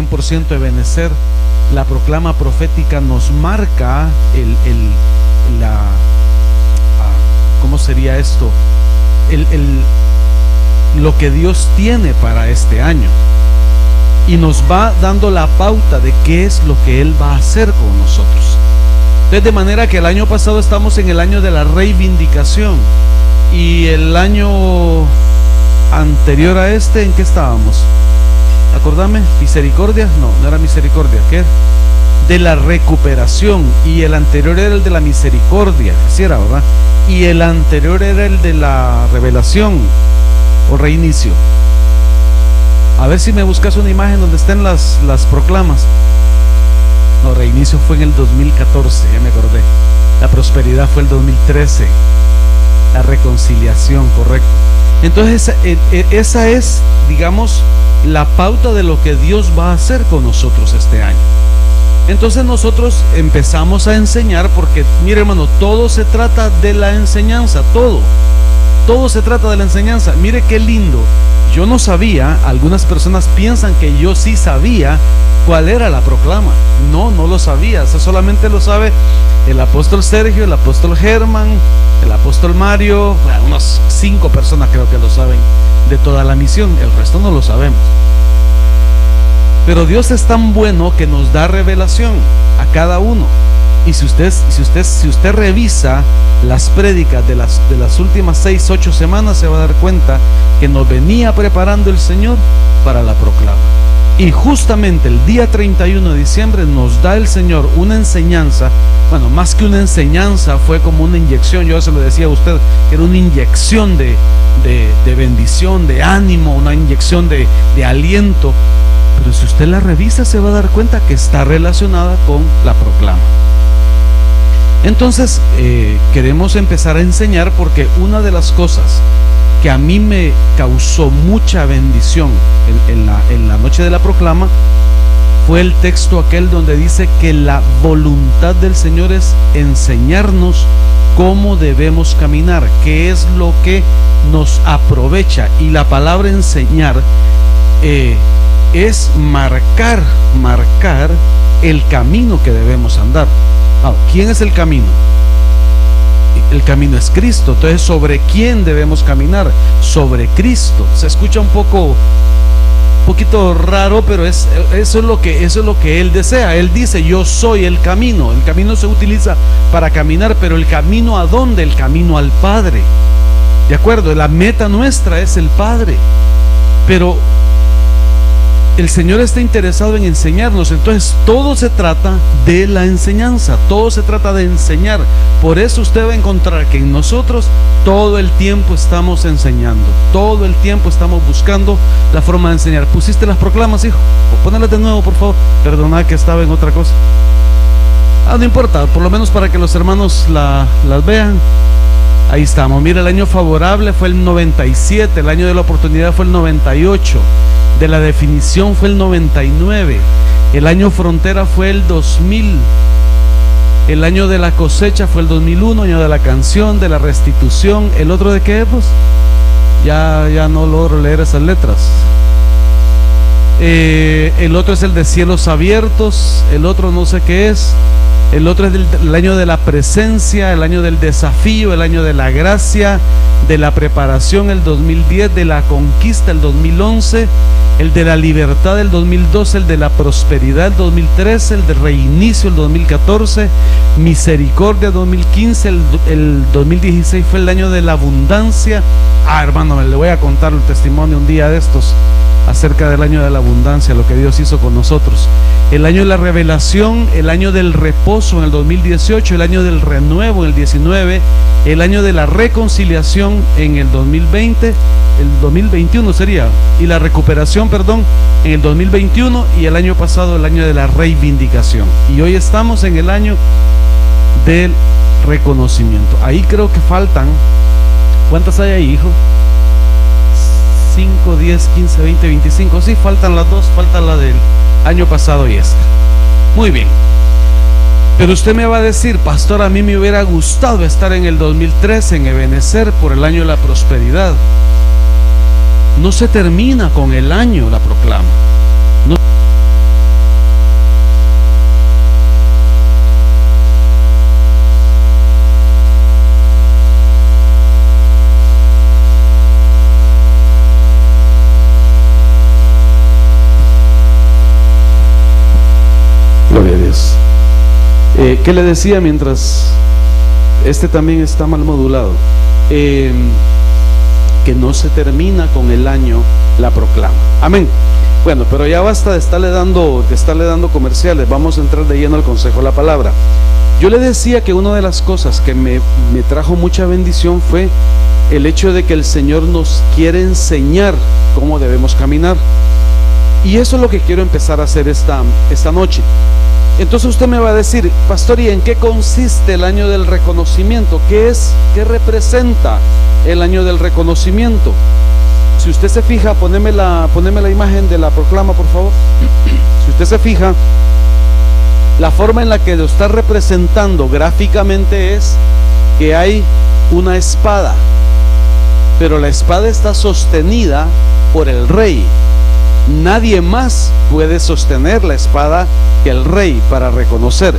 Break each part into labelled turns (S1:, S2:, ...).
S1: 100% Ebenecer, la proclama profética nos marca ¿cómo sería esto? Lo que Dios tiene para este año, y nos va dando la pauta de qué es lo que Él va a hacer con nosotros. Entonces, de manera que el año pasado estamos en el año de la reivindicación, y el año anterior a este, ¿en qué estábamos? Acordame, misericordia, no era misericordia, ¿qué? De la recuperación, y el anterior era el de la misericordia, así era, ¿verdad? Y el anterior era el de la revelación o reinicio. A ver si me buscas una imagen donde estén las proclamas. No, reinicio fue en el 2014, ya me acordé. La prosperidad fue el 2013. La reconciliación, correcto. Entonces esa es, digamos, la pauta de lo que Dios va a hacer con nosotros este año. Entonces nosotros empezamos a enseñar, porque mire, hermano, todo se trata de la enseñanza, todo se trata de la enseñanza. Mire qué lindo. Yo no sabía, algunas personas piensan que yo sí sabía cuál era la proclama. No lo sabía. Eso solamente lo sabe el apóstol Sergio, el apóstol Germán, el apóstol Mario, unas 5 personas creo que lo saben de toda la misión. El resto no lo sabemos. Pero Dios es tan bueno que nos da revelación a cada uno. Y si usted revisa las prédicas de las últimas 6-8 semanas, se va a dar cuenta que nos venía preparando el Señor para la proclama. Y justamente el día 31 de diciembre nos da el Señor una enseñanza. Bueno, más que una enseñanza, fue como una inyección. Yo se lo decía a usted, que era una inyección de bendición, de ánimo, una inyección de aliento. Pero si usted la revisa, se va a dar cuenta que está relacionada con la proclama. Entonces queremos empezar a enseñar, porque una de las cosas que a mí me causó mucha bendición en la noche de la proclama fue el texto aquel donde dice que la voluntad del Señor es enseñarnos cómo debemos caminar, qué es lo que nos aprovecha. Y la palabra enseñar es marcar el camino que debemos andar. ¿Quién es el camino? El camino es Cristo. Entonces, ¿sobre quién debemos caminar? Sobre Cristo. Se escucha un poquito raro, pero eso es lo que Él desea. Él dice: yo soy el camino. El camino se utiliza para caminar, pero el camino ¿a dónde? El camino al Padre. ¿De acuerdo? La meta nuestra es el Padre. Pero el Señor está interesado en enseñarnos. Entonces todo se trata de la enseñanza, todo se trata de enseñar. Por eso usted va a encontrar que en nosotros todo el tiempo estamos enseñando, todo el tiempo estamos buscando la forma de enseñar. ¿Pusiste las proclamas, hijo? O ponerlas de nuevo, por favor. Perdona que estaba en otra cosa. No importa, por lo menos para que los hermanos las vean. Ahí estamos. Mira, el año favorable fue el 97, el año de la oportunidad fue el 98, de la definición fue el 99, el año frontera fue el 2000, el año de la cosecha fue el 2001, año de la canción, de la restitución. ¿El otro de qué, pues? Ya no logro leer esas letras. El otro es el de cielos abiertos, el otro no sé qué es. El otro es el año de la presencia, el año del desafío, el año de la gracia, de la preparación, el 2010, de la conquista, el 2011, el de la libertad, el 2012, el de la prosperidad, el 2013, el de reinicio, el 2014, misericordia, 2015, el 2016 fue el año de la abundancia. Hermano, le voy a contar el testimonio un día de estos acerca del año de la abundancia, lo que Dios hizo con nosotros. El año de la revelación, el año del reposo en el 2018, el año del renuevo en el 19, el año de la reconciliación en el 2020, el 2021 sería, y la recuperación, perdón, en el 2021, y el año pasado el año de la reivindicación. Y hoy estamos en el año del reconocimiento. Ahí creo que faltan, ¿cuántas hay ahí, hijo? 5, 10, 15, 20, 25. Sí, faltan las dos, falta la del año pasado y esta. Muy bien. Pero usted me va a decir: pastor, a mí me hubiera gustado estar en el 2013 en Ebenecer por el año de la prosperidad. No se termina con el año la proclama. ¿Qué le decía mientras este también está mal modulado? Que no se termina con el año la proclama. Amén. Bueno, pero ya basta de estarle dando comerciales. Vamos a entrar de lleno al consejo de la palabra. Yo le decía que una de las cosas que me trajo mucha bendición fue el hecho de que el Señor nos quiere enseñar cómo debemos caminar. Y eso es lo que quiero empezar a hacer esta noche. Entonces usted me va a decir: pastor, ¿y en qué consiste el año del reconocimiento? ¿Qué representa el año del reconocimiento? Si usted se fija, poneme la imagen de la proclama, por favor. Si usted se fija, la forma en la que lo está representando gráficamente es que hay una espada, pero la espada está sostenida por el rey. Nadie más puede sostener la espada que el rey para reconocer.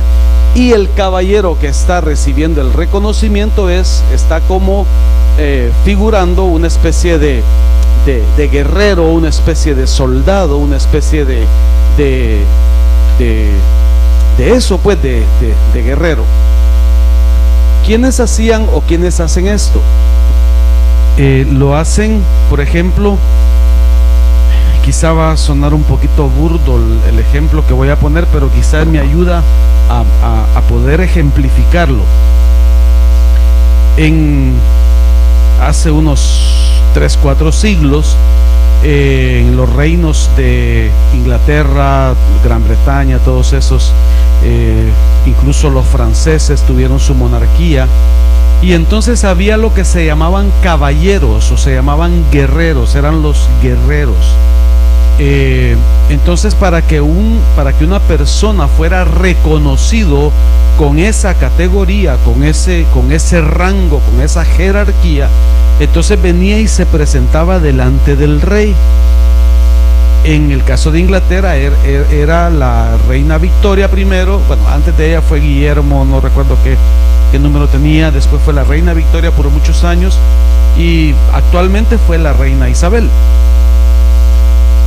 S1: Y el caballero que está recibiendo el reconocimiento está como figurando una especie de guerrero, una especie de soldado, una especie de eso, pues, de guerrero. ¿Quiénes hacían o quiénes hacen esto? Lo hacen, por ejemplo, quizá va a sonar un poquito burdo el ejemplo que voy a poner, pero quizá me ayuda a poder ejemplificarlo. Hace unos 3-4 siglos, en los reinos de Inglaterra, Gran Bretaña, todos esos, incluso los franceses tuvieron su monarquía, y entonces había lo que se llamaban caballeros o se llamaban guerreros, eran los guerreros. Entonces para que una persona fuera reconocido con esa categoría, con ese rango, con esa jerarquía, entonces venía y se presentaba delante del rey. En el caso de Inglaterra era la reina Victoria primero. Bueno, antes de ella fue Guillermo, no recuerdo qué número tenía. Después fue la reina Victoria por muchos años, y actualmente fue la reina Isabel.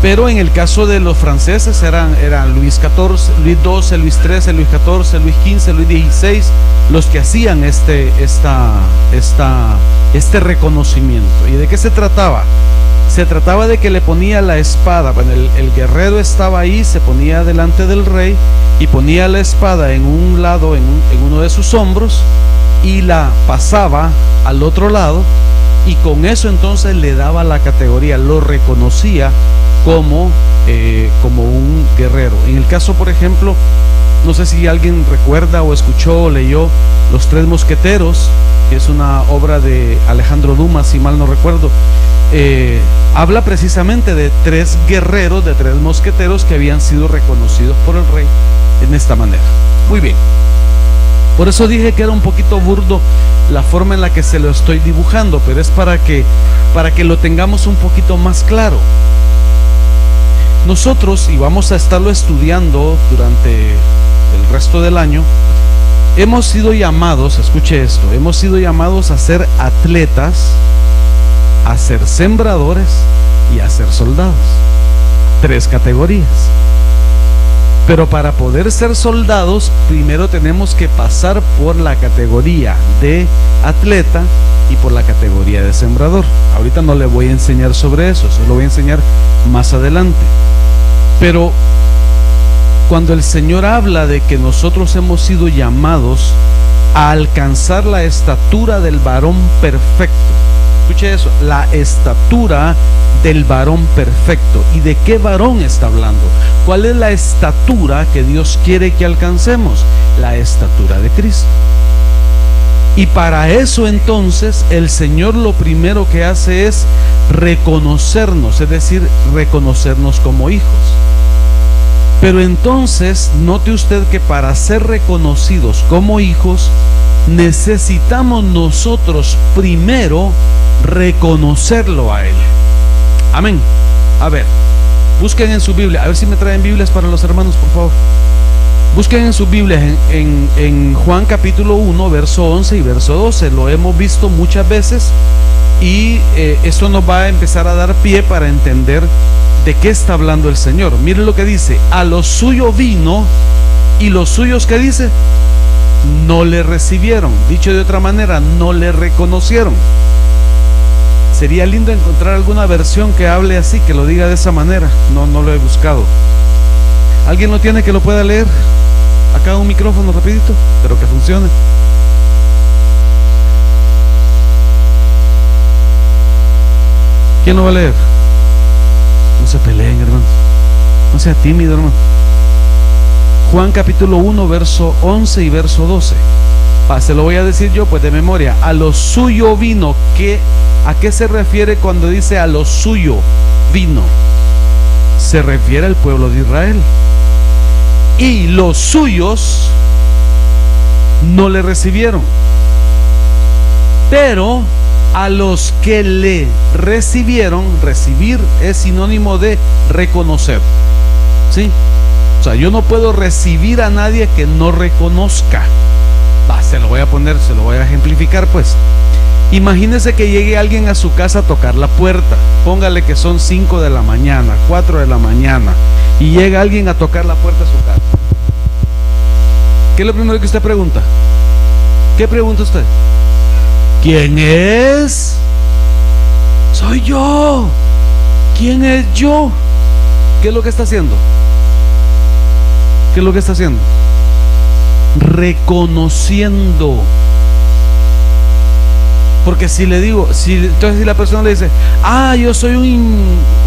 S1: Pero en el caso de los franceses eran Luis XIV, Luis XII, Luis XIII, Luis XIV, Luis XV, Luis XVI, los que hacían este reconocimiento. ¿Y de qué se trataba? Se trataba de que le ponía la espada. Bueno, el guerrero estaba ahí, se ponía delante del rey y ponía la espada en un lado, en uno de sus hombros, y la pasaba al otro lado, y con eso entonces le daba la categoría, lo reconocía como un guerrero. En el caso, por ejemplo, no sé si alguien recuerda o escuchó o leyó Los Tres Mosqueteros, que es una obra de Alejandro Dumas, si mal no recuerdo. Habla precisamente de 3 guerreros, de 3 mosqueteros que habían sido reconocidos por el rey en esta manera. Muy bien. Por eso dije que era un poquito burdo la forma en la que se lo estoy dibujando, pero es para que lo tengamos un poquito más claro. Nosotros, y vamos a estarlo estudiando durante el resto del año, hemos sido llamados, escuche esto, hemos sido llamados a ser atletas, a ser sembradores y a ser soldados. 3 categorías. Pero para poder ser soldados, primero tenemos que pasar por la categoría de atleta y por la categoría de sembrador. Ahorita no le voy a enseñar sobre eso, se lo voy a enseñar más adelante. Pero cuando el Señor habla de que nosotros hemos sido llamados a alcanzar la estatura del varón perfecto, escuche eso, la estatura del varón perfecto. ¿Y de qué varón está hablando? ¿Cuál es la estatura que Dios quiere que alcancemos? La estatura de Cristo. Y para eso entonces el Señor lo primero que hace es reconocernos, es decir, reconocernos como hijos. Pero entonces note usted que para ser reconocidos como hijos necesitamos nosotros primero reconocerlo a Él. Amén. A ver, busquen en su Biblia, a ver si me traen Biblias para los hermanos, por favor. Busquen en sus Biblias en Juan capítulo 1, verso 11 y verso 12. Lo hemos visto muchas veces, y esto nos va a empezar a dar pie para entender de qué está hablando el Señor. Miren lo que dice: a los suyos vino, y los suyos, ¿qué dice? no le recibieron. Dicho de otra manera, no le reconocieron. Sería lindo encontrar alguna versión que hable así, que lo diga de esa manera. No lo he buscado. ¿Alguien lo tiene que lo pueda leer? Acá un micrófono rapidito, pero que funcione. ¿Quién lo va a leer? No se peleen, hermano. No sea tímido, hermano. Juan capítulo 1, verso 11 y verso 12. Se lo voy a decir yo, pues de memoria. A lo suyo vino. ¿A qué se refiere cuando dice a lo suyo vino? Se refiere al pueblo de Israel. Y los suyos no le recibieron. Pero a los que le recibieron, recibir es sinónimo de reconocer. ¿Sí? O sea, yo no puedo recibir a nadie que no reconozca. Se lo voy a ejemplificar pues. Imagínese que llegue alguien a su casa a tocar la puerta. Póngale que son 5 de la mañana, 4 de la mañana, y llega alguien a tocar la puerta a su casa. ¿Qué es lo primero que usted pregunta? ¿Qué pregunta usted? ¿Quién es? Soy yo. ¿Quién es yo? ¿Qué es lo que está haciendo? ¿Qué es lo que está haciendo? Reconociendo. Porque si le digo, entonces si la persona le dice, yo soy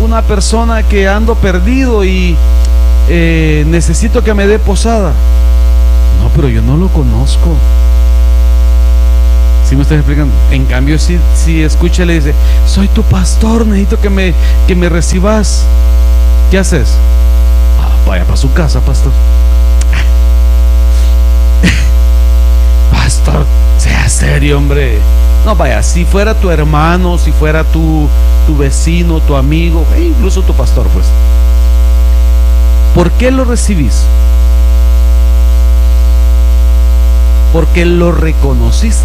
S1: una persona que ando perdido y necesito que me dé posada. No, pero yo no lo conozco. ¿Sí me estás explicando? En cambio, si escucha y le dice, soy tu pastor, necesito que me recibas. ¿Qué haces? Vaya para su casa, pastor. Pastor, sea serio, hombre. No, vaya, si fuera tu hermano, si fuera tu vecino, tu amigo, incluso tu pastor, pues. ¿Por qué lo recibís? Porque lo reconociste,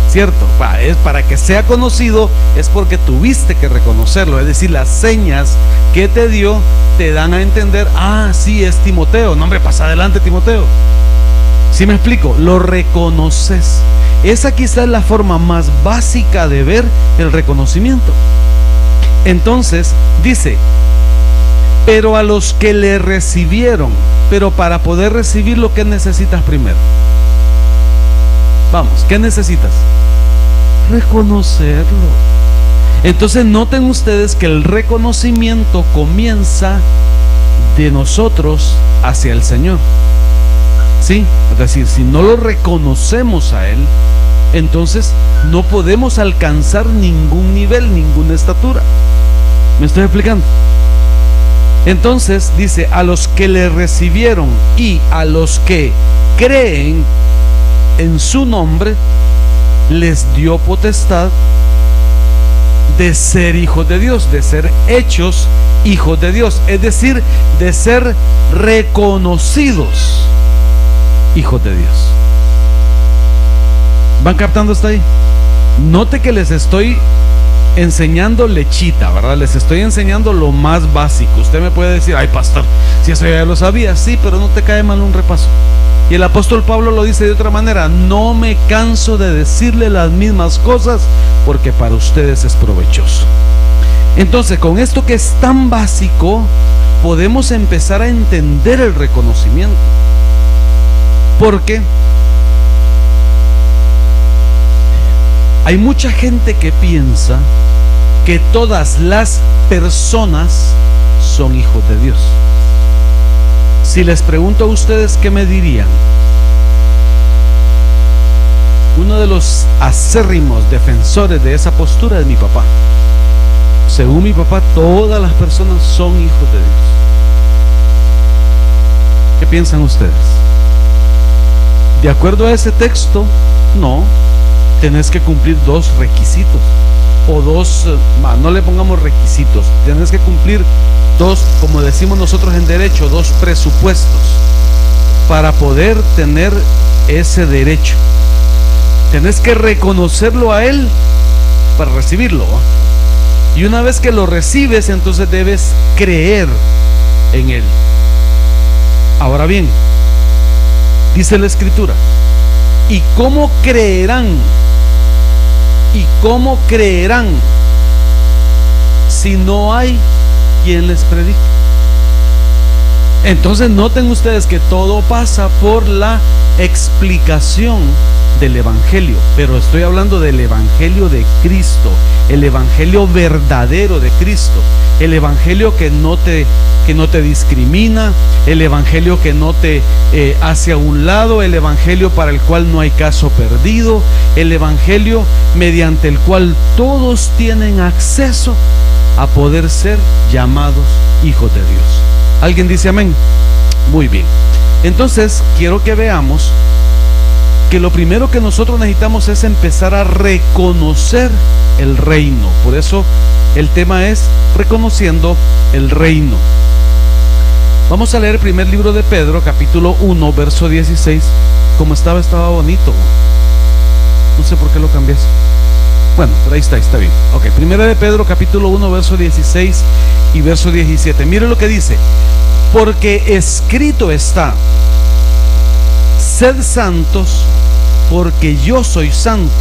S1: ¿cierto? Es para que sea conocido, es porque tuviste que reconocerlo. Es decir, las señas que te dio te dan a entender, sí, es Timoteo. No, hombre, pasa adelante, Timoteo. ¿Sí me explico? Lo reconoces. Esa quizás es la forma más básica de ver el reconocimiento. Entonces dice, pero a los que le recibieron. Pero para poder recibir, lo que necesitas primero. Vamos, ¿qué necesitas? Reconocerlo. Entonces noten ustedes que el reconocimiento comienza de nosotros hacia el Señor. ¿Sí? Es decir, si no lo reconocemos a Él, entonces no podemos alcanzar ningún nivel, ninguna estatura. ¿Me estoy explicando? Entonces dice, a los que le recibieron y a los que creen en su nombre, les dio potestad de ser hijos de Dios, de ser hechos hijos de Dios, es decir, de ser reconocidos hijos de Dios. ¿Van captando hasta ahí? Note que les estoy enseñando lechita, ¿verdad? Les estoy enseñando lo más básico. Usted me puede decir, ay pastor, si eso ya lo sabía. Sí, pero no te cae mal un repaso. Y el apóstol Pablo lo dice de otra manera: no me canso de decirle las mismas cosas, porque para ustedes es provechoso. Entonces, con esto que es tan básico, podemos empezar a entender el reconocimiento. Porque hay mucha gente que piensa que todas las personas son hijos de Dios. Si les pregunto a ustedes, ¿qué me dirían? Uno de los acérrimos defensores de esa postura es mi papá. Según mi papá, todas las personas son hijos de Dios. ¿Qué piensan ustedes? De acuerdo a ese texto, no. Tenés que cumplir dos requisitos. O dos, no le pongamos requisitos. Tenés que cumplir dos, como decimos nosotros en derecho, dos presupuestos para poder tener ese derecho. Tenés que reconocerlo a Él para recibirlo. Y una vez que lo recibes, entonces debes creer en Él. Ahora bien, dice la Escritura ¿Y cómo creerán? ¿Y cómo creerán si no hay quien les predique? Entonces noten ustedes que todo pasa por la explicación del Evangelio, pero estoy hablando del Evangelio de Cristo, el Evangelio verdadero de Cristo, el Evangelio que no te discrimina, el Evangelio que no te hace a un lado, el Evangelio para el cual no hay caso perdido, el Evangelio mediante el cual todos tienen acceso a poder ser llamados hijos de Dios. ¿Alguien dice amén? Muy bien. Entonces quiero que veamos que lo primero que nosotros necesitamos es empezar a reconocer el reino. Por eso el tema es reconociendo el reino. Vamos a leer el primer libro de Pedro, capítulo 1, verso 16. Como estaba bonito. No sé por qué lo cambié. Bueno, pero ahí está bien. Ok, primera de Pedro, capítulo 1, verso 16 y verso 17. Mire lo que dice: porque escrito está: sed santos, porque yo soy santo.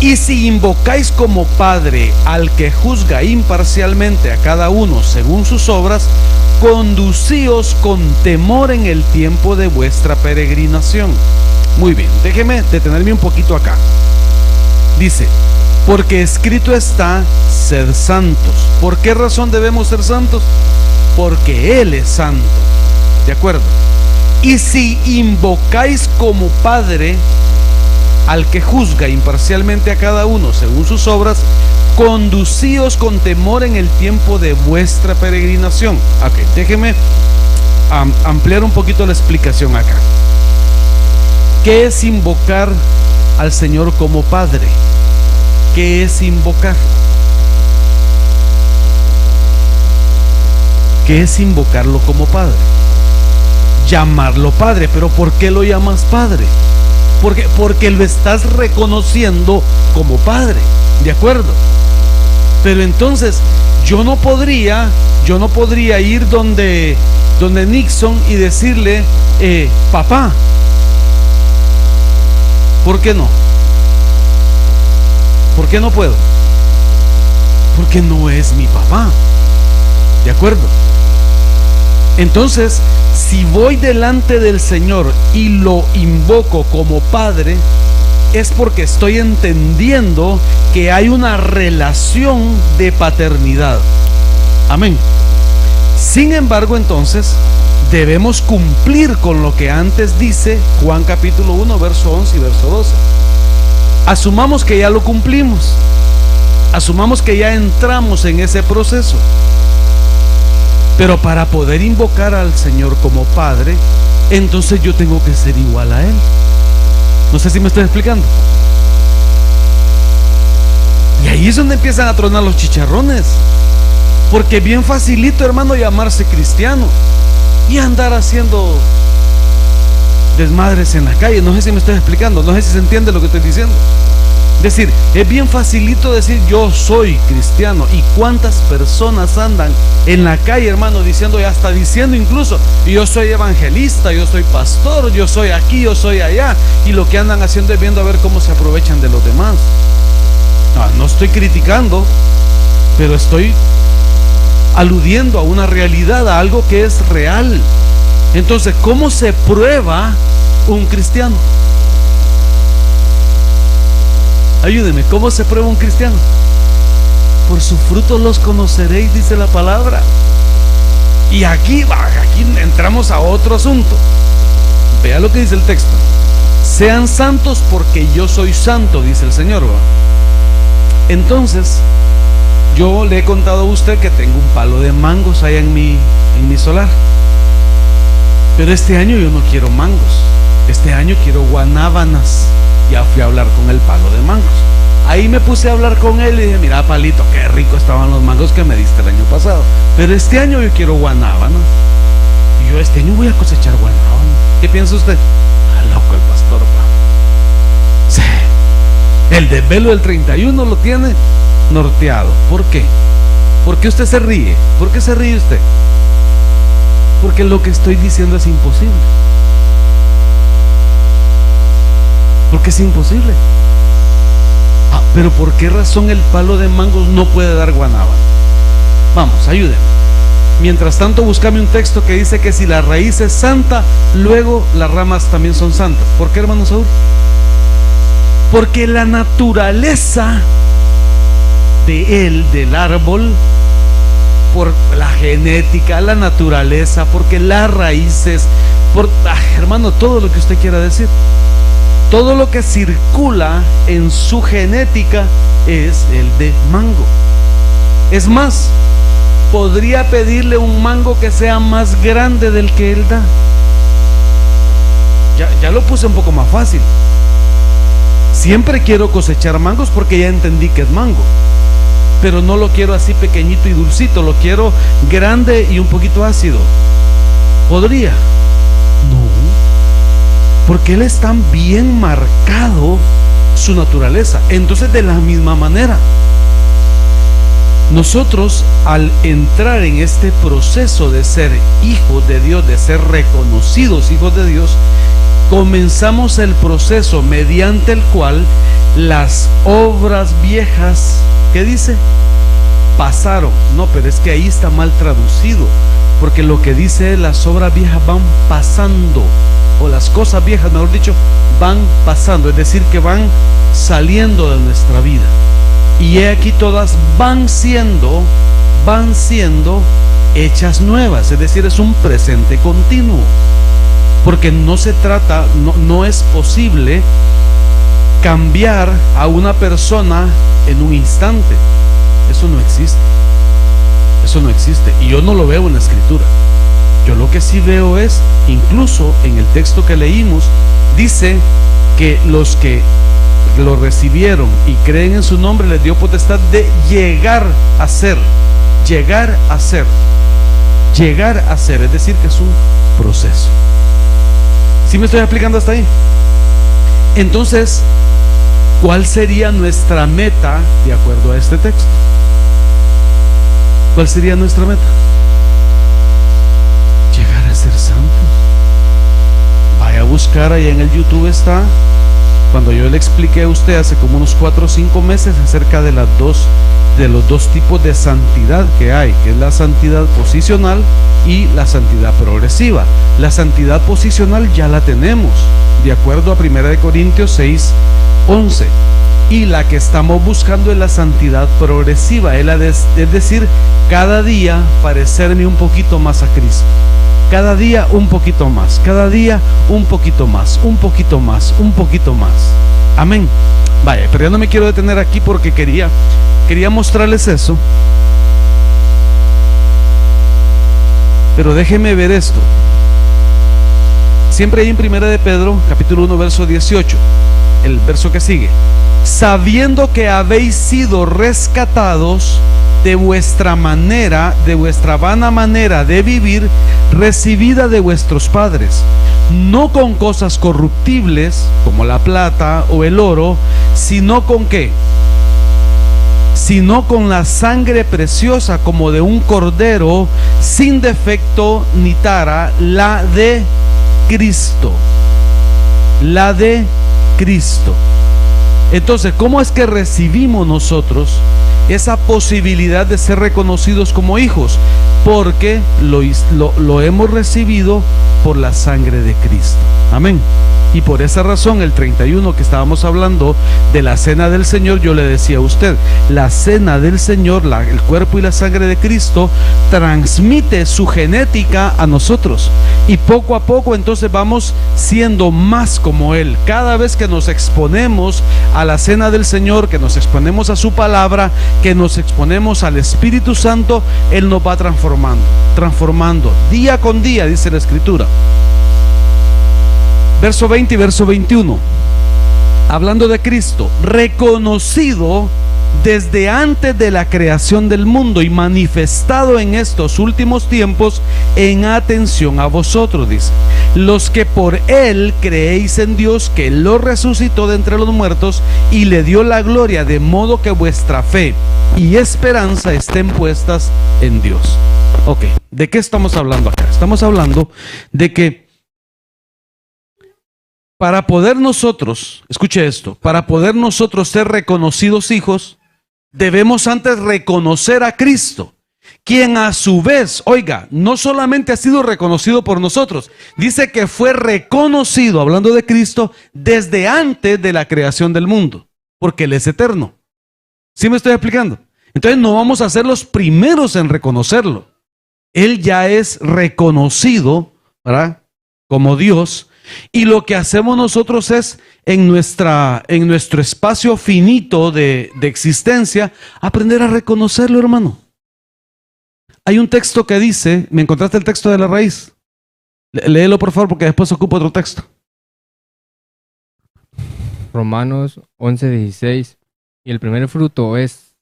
S1: Y si invocáis como Padre al que juzga imparcialmente a cada uno según sus obras, conducíos con temor en el tiempo de vuestra peregrinación. Muy bien, déjeme detenerme un poquito acá. Dice: porque escrito está, sed santos. ¿Por qué razón debemos ser santos? Porque Él es santo. ¿De acuerdo? Y si invocáis como Padre al que juzga imparcialmente a cada uno según sus obras, conducíos con temor en el tiempo de vuestra peregrinación. Ok, déjeme ampliar un poquito la explicación acá. ¿Qué es invocar al Señor como Padre? ¿Qué es invocar? ¿Qué es invocarlo como Padre? Llamarlo Padre. ¿Pero por qué lo llamas Padre? Porque lo estás reconociendo como Padre, ¿de acuerdo? Pero entonces yo no podría ir donde Nixon y decirle papá. ¿Por qué no? ¿Por qué no puedo? Porque no es mi papá, ¿de acuerdo? Entonces, si voy delante del Señor y lo invoco como Padre, es porque estoy entendiendo que hay una relación de paternidad. Amén. Sin embargo, entonces, debemos cumplir con lo que antes dice Juan capítulo 1, verso 11 y verso 12. Asumamos que ya lo cumplimos. Asumamos que ya entramos en ese proceso. Pero para poder invocar al Señor como Padre, entonces yo tengo que ser igual a Él. No sé si me estoy explicando. Y ahí es donde empiezan a tronar los chicharrones. Porque es bien facilito, hermano, llamarse cristiano y andar haciendo desmadres en la calle. No sé si me estoy explicando. No sé si se entiende lo que estoy diciendo. Es decir, es bien facilito decir yo soy cristiano. ¿Y cuántas personas andan en la calle, hermano, diciendo, y hasta diciendo incluso, yo soy evangelista, yo soy pastor, yo soy aquí, yo soy allá? Y lo que andan haciendo es viendo a ver cómo se aprovechan de los demás. No estoy criticando, pero estoy aludiendo a una realidad, a algo que es real. Entonces, ¿cómo se prueba un cristiano? Ayúdeme, ¿cómo se prueba un cristiano? Por sus frutos los conoceréis, dice la palabra. Y aquí entramos a otro asunto. Vea lo que dice el texto: sean santos porque yo soy santo, dice el Señor. Entonces, yo le he contado a usted que tengo un palo de mangos allá en mi solar. Pero este año yo no quiero mangos. Este año quiero guanábanas. Ya fui a hablar con el palo de mangos. Ahí me puse a hablar con él y dije, mira, palito, qué rico estaban los mangos que me diste el año pasado, pero este año yo quiero guanábanas. Y yo este año voy a cosechar guanábanas. ¿Qué piensa usted? Loco el pastor, pa. Sí. El desvelo del 31 lo tiene norteado. ¿Por qué? ¿Por qué usted se ríe? ¿Por qué se ríe usted? Porque lo que estoy diciendo es imposible. Porque es imposible. Pero ¿por qué razón el palo de mangos no puede dar guanábana? Vamos, ayúdenme. Mientras tanto, búscame un texto que dice que si la raíz es santa, luego las ramas también son santas. ¿Por qué, hermano Saúl? Porque la naturaleza del árbol, por la genética, la naturaleza, porque las raíces, hermano, todo lo que usted quiera decir, todo lo que circula en su genética es el de mango. Es más, podría pedirle un mango que sea más grande del que él da. Ya lo puse un poco más fácil. Siempre quiero cosechar mangos porque ya entendí que es mango, pero no lo quiero así pequeñito y dulcito, lo quiero grande y un poquito ácido. ¿Podría? No, porque él es tan bien marcado su naturaleza. Entonces, de la misma manera, nosotros, al entrar en este proceso de ser hijos de Dios, de ser reconocidos hijos de Dios, comenzamos el proceso mediante el cual las obras viejas, ¿qué dice? Pasaron. No, pero es que ahí está mal traducido, porque lo que dice es las obras viejas van pasando, o las cosas viejas, mejor dicho, van pasando, es decir, que van saliendo de nuestra vida. Y he aquí todas van siendo hechas nuevas, es decir, es un presente continuo, porque no se trata, no es posible cambiar a una persona en un instante. Eso no existe. Eso no existe, y yo no lo veo en la escritura. Yo lo que sí veo es, incluso en el texto que leímos, dice que los que lo recibieron y creen en su nombre les dio potestad de llegar a ser, es decir, que es un proceso. ¿Sí me estoy explicando hasta ahí? Entonces, ¿cuál sería nuestra meta de acuerdo a este texto? ¿Cuál sería nuestra meta? Llegar a ser santos. Vaya a buscar, ahí en el YouTube está, cuando yo le expliqué a usted hace como unos 4 o 5 meses acerca de los dos tipos de santidad que hay, que es la santidad posicional y la santidad progresiva. La santidad posicional ya la tenemos, de acuerdo a 1 Corintios 6:11, y la que estamos buscando es la santidad progresiva, es decir, cada día parecerme un poquito más a Cristo. Cada día un poquito más, cada día un poquito más, un poquito más, un poquito más. Amén. Vaya, pero ya no me quiero detener aquí porque quería mostrarles eso. Pero déjenme ver esto. Siempre hay en 1 de Pedro, capítulo 1, verso 18, el verso que sigue: sabiendo que habéis sido rescatados de vuestra vana manera de vivir, recibida de vuestros padres, no con cosas corruptibles como la plata o el oro, sino con ¿qué? Sino con la sangre preciosa como de un cordero sin defecto ni tara, la de Cristo. La de Cristo. Entonces, ¿cómo es que recibimos nosotros esa posibilidad de ser reconocidos como hijos? Porque lo hemos recibido por la sangre de Cristo. Amén. Y por esa razón, el 31 que estábamos hablando de la cena del Señor, yo le decía a usted, la cena del Señor, el cuerpo y la sangre de Cristo, transmite su genética a nosotros. Y poco a poco entonces vamos siendo más como Él. Cada vez que nos exponemos a la cena del Señor, que nos exponemos a su palabra, que nos exponemos al Espíritu Santo, Él nos va transformando día con día, dice la Escritura. Verso 20 y verso 21, hablando de Cristo, reconocido desde antes de la creación del mundo y manifestado en estos últimos tiempos en atención a vosotros, dice, los que por Él creéis en Dios, que lo resucitó de entre los muertos y le dio la gloria, de modo que vuestra fe y esperanza estén puestas en Dios. Ok, ¿de qué estamos hablando acá? Estamos hablando de que para poder nosotros, escuche esto, para poder nosotros ser reconocidos hijos, debemos antes reconocer a Cristo, quien a su vez, oiga, no solamente ha sido reconocido por nosotros, dice que fue reconocido, hablando de Cristo, desde antes de la creación del mundo, porque Él es eterno. ¿Sí me estoy explicando? Entonces no vamos a ser los primeros en reconocerlo. Él ya es reconocido, ¿verdad?, como Dios, y lo que hacemos nosotros es en nuestro espacio finito de existencia, aprender a reconocerlo, hermano. Hay un texto que dice, ¿me encontraste el texto de la raíz? Léelo por favor, porque después ocupo otro texto.
S2: Romanos 11:16. Y el primer fruto es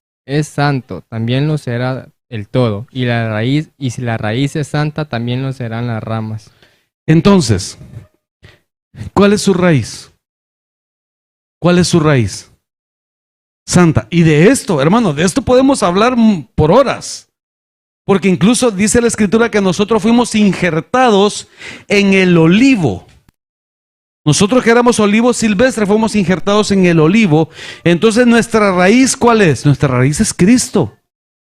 S2: santo, también lo será el todo. Y la raíz, y si la raíz es santa, también lo serán las ramas.
S1: Entonces, ¿cuál es su raíz? ¿Cuál es su raíz? Santa. Y de esto, hermano, de esto podemos hablar por horas. Porque incluso dice la Escritura que nosotros fuimos injertados en el olivo. Nosotros que éramos olivos silvestres fuimos injertados en el olivo. Entonces, ¿nuestra raíz cuál es? Nuestra raíz es Cristo.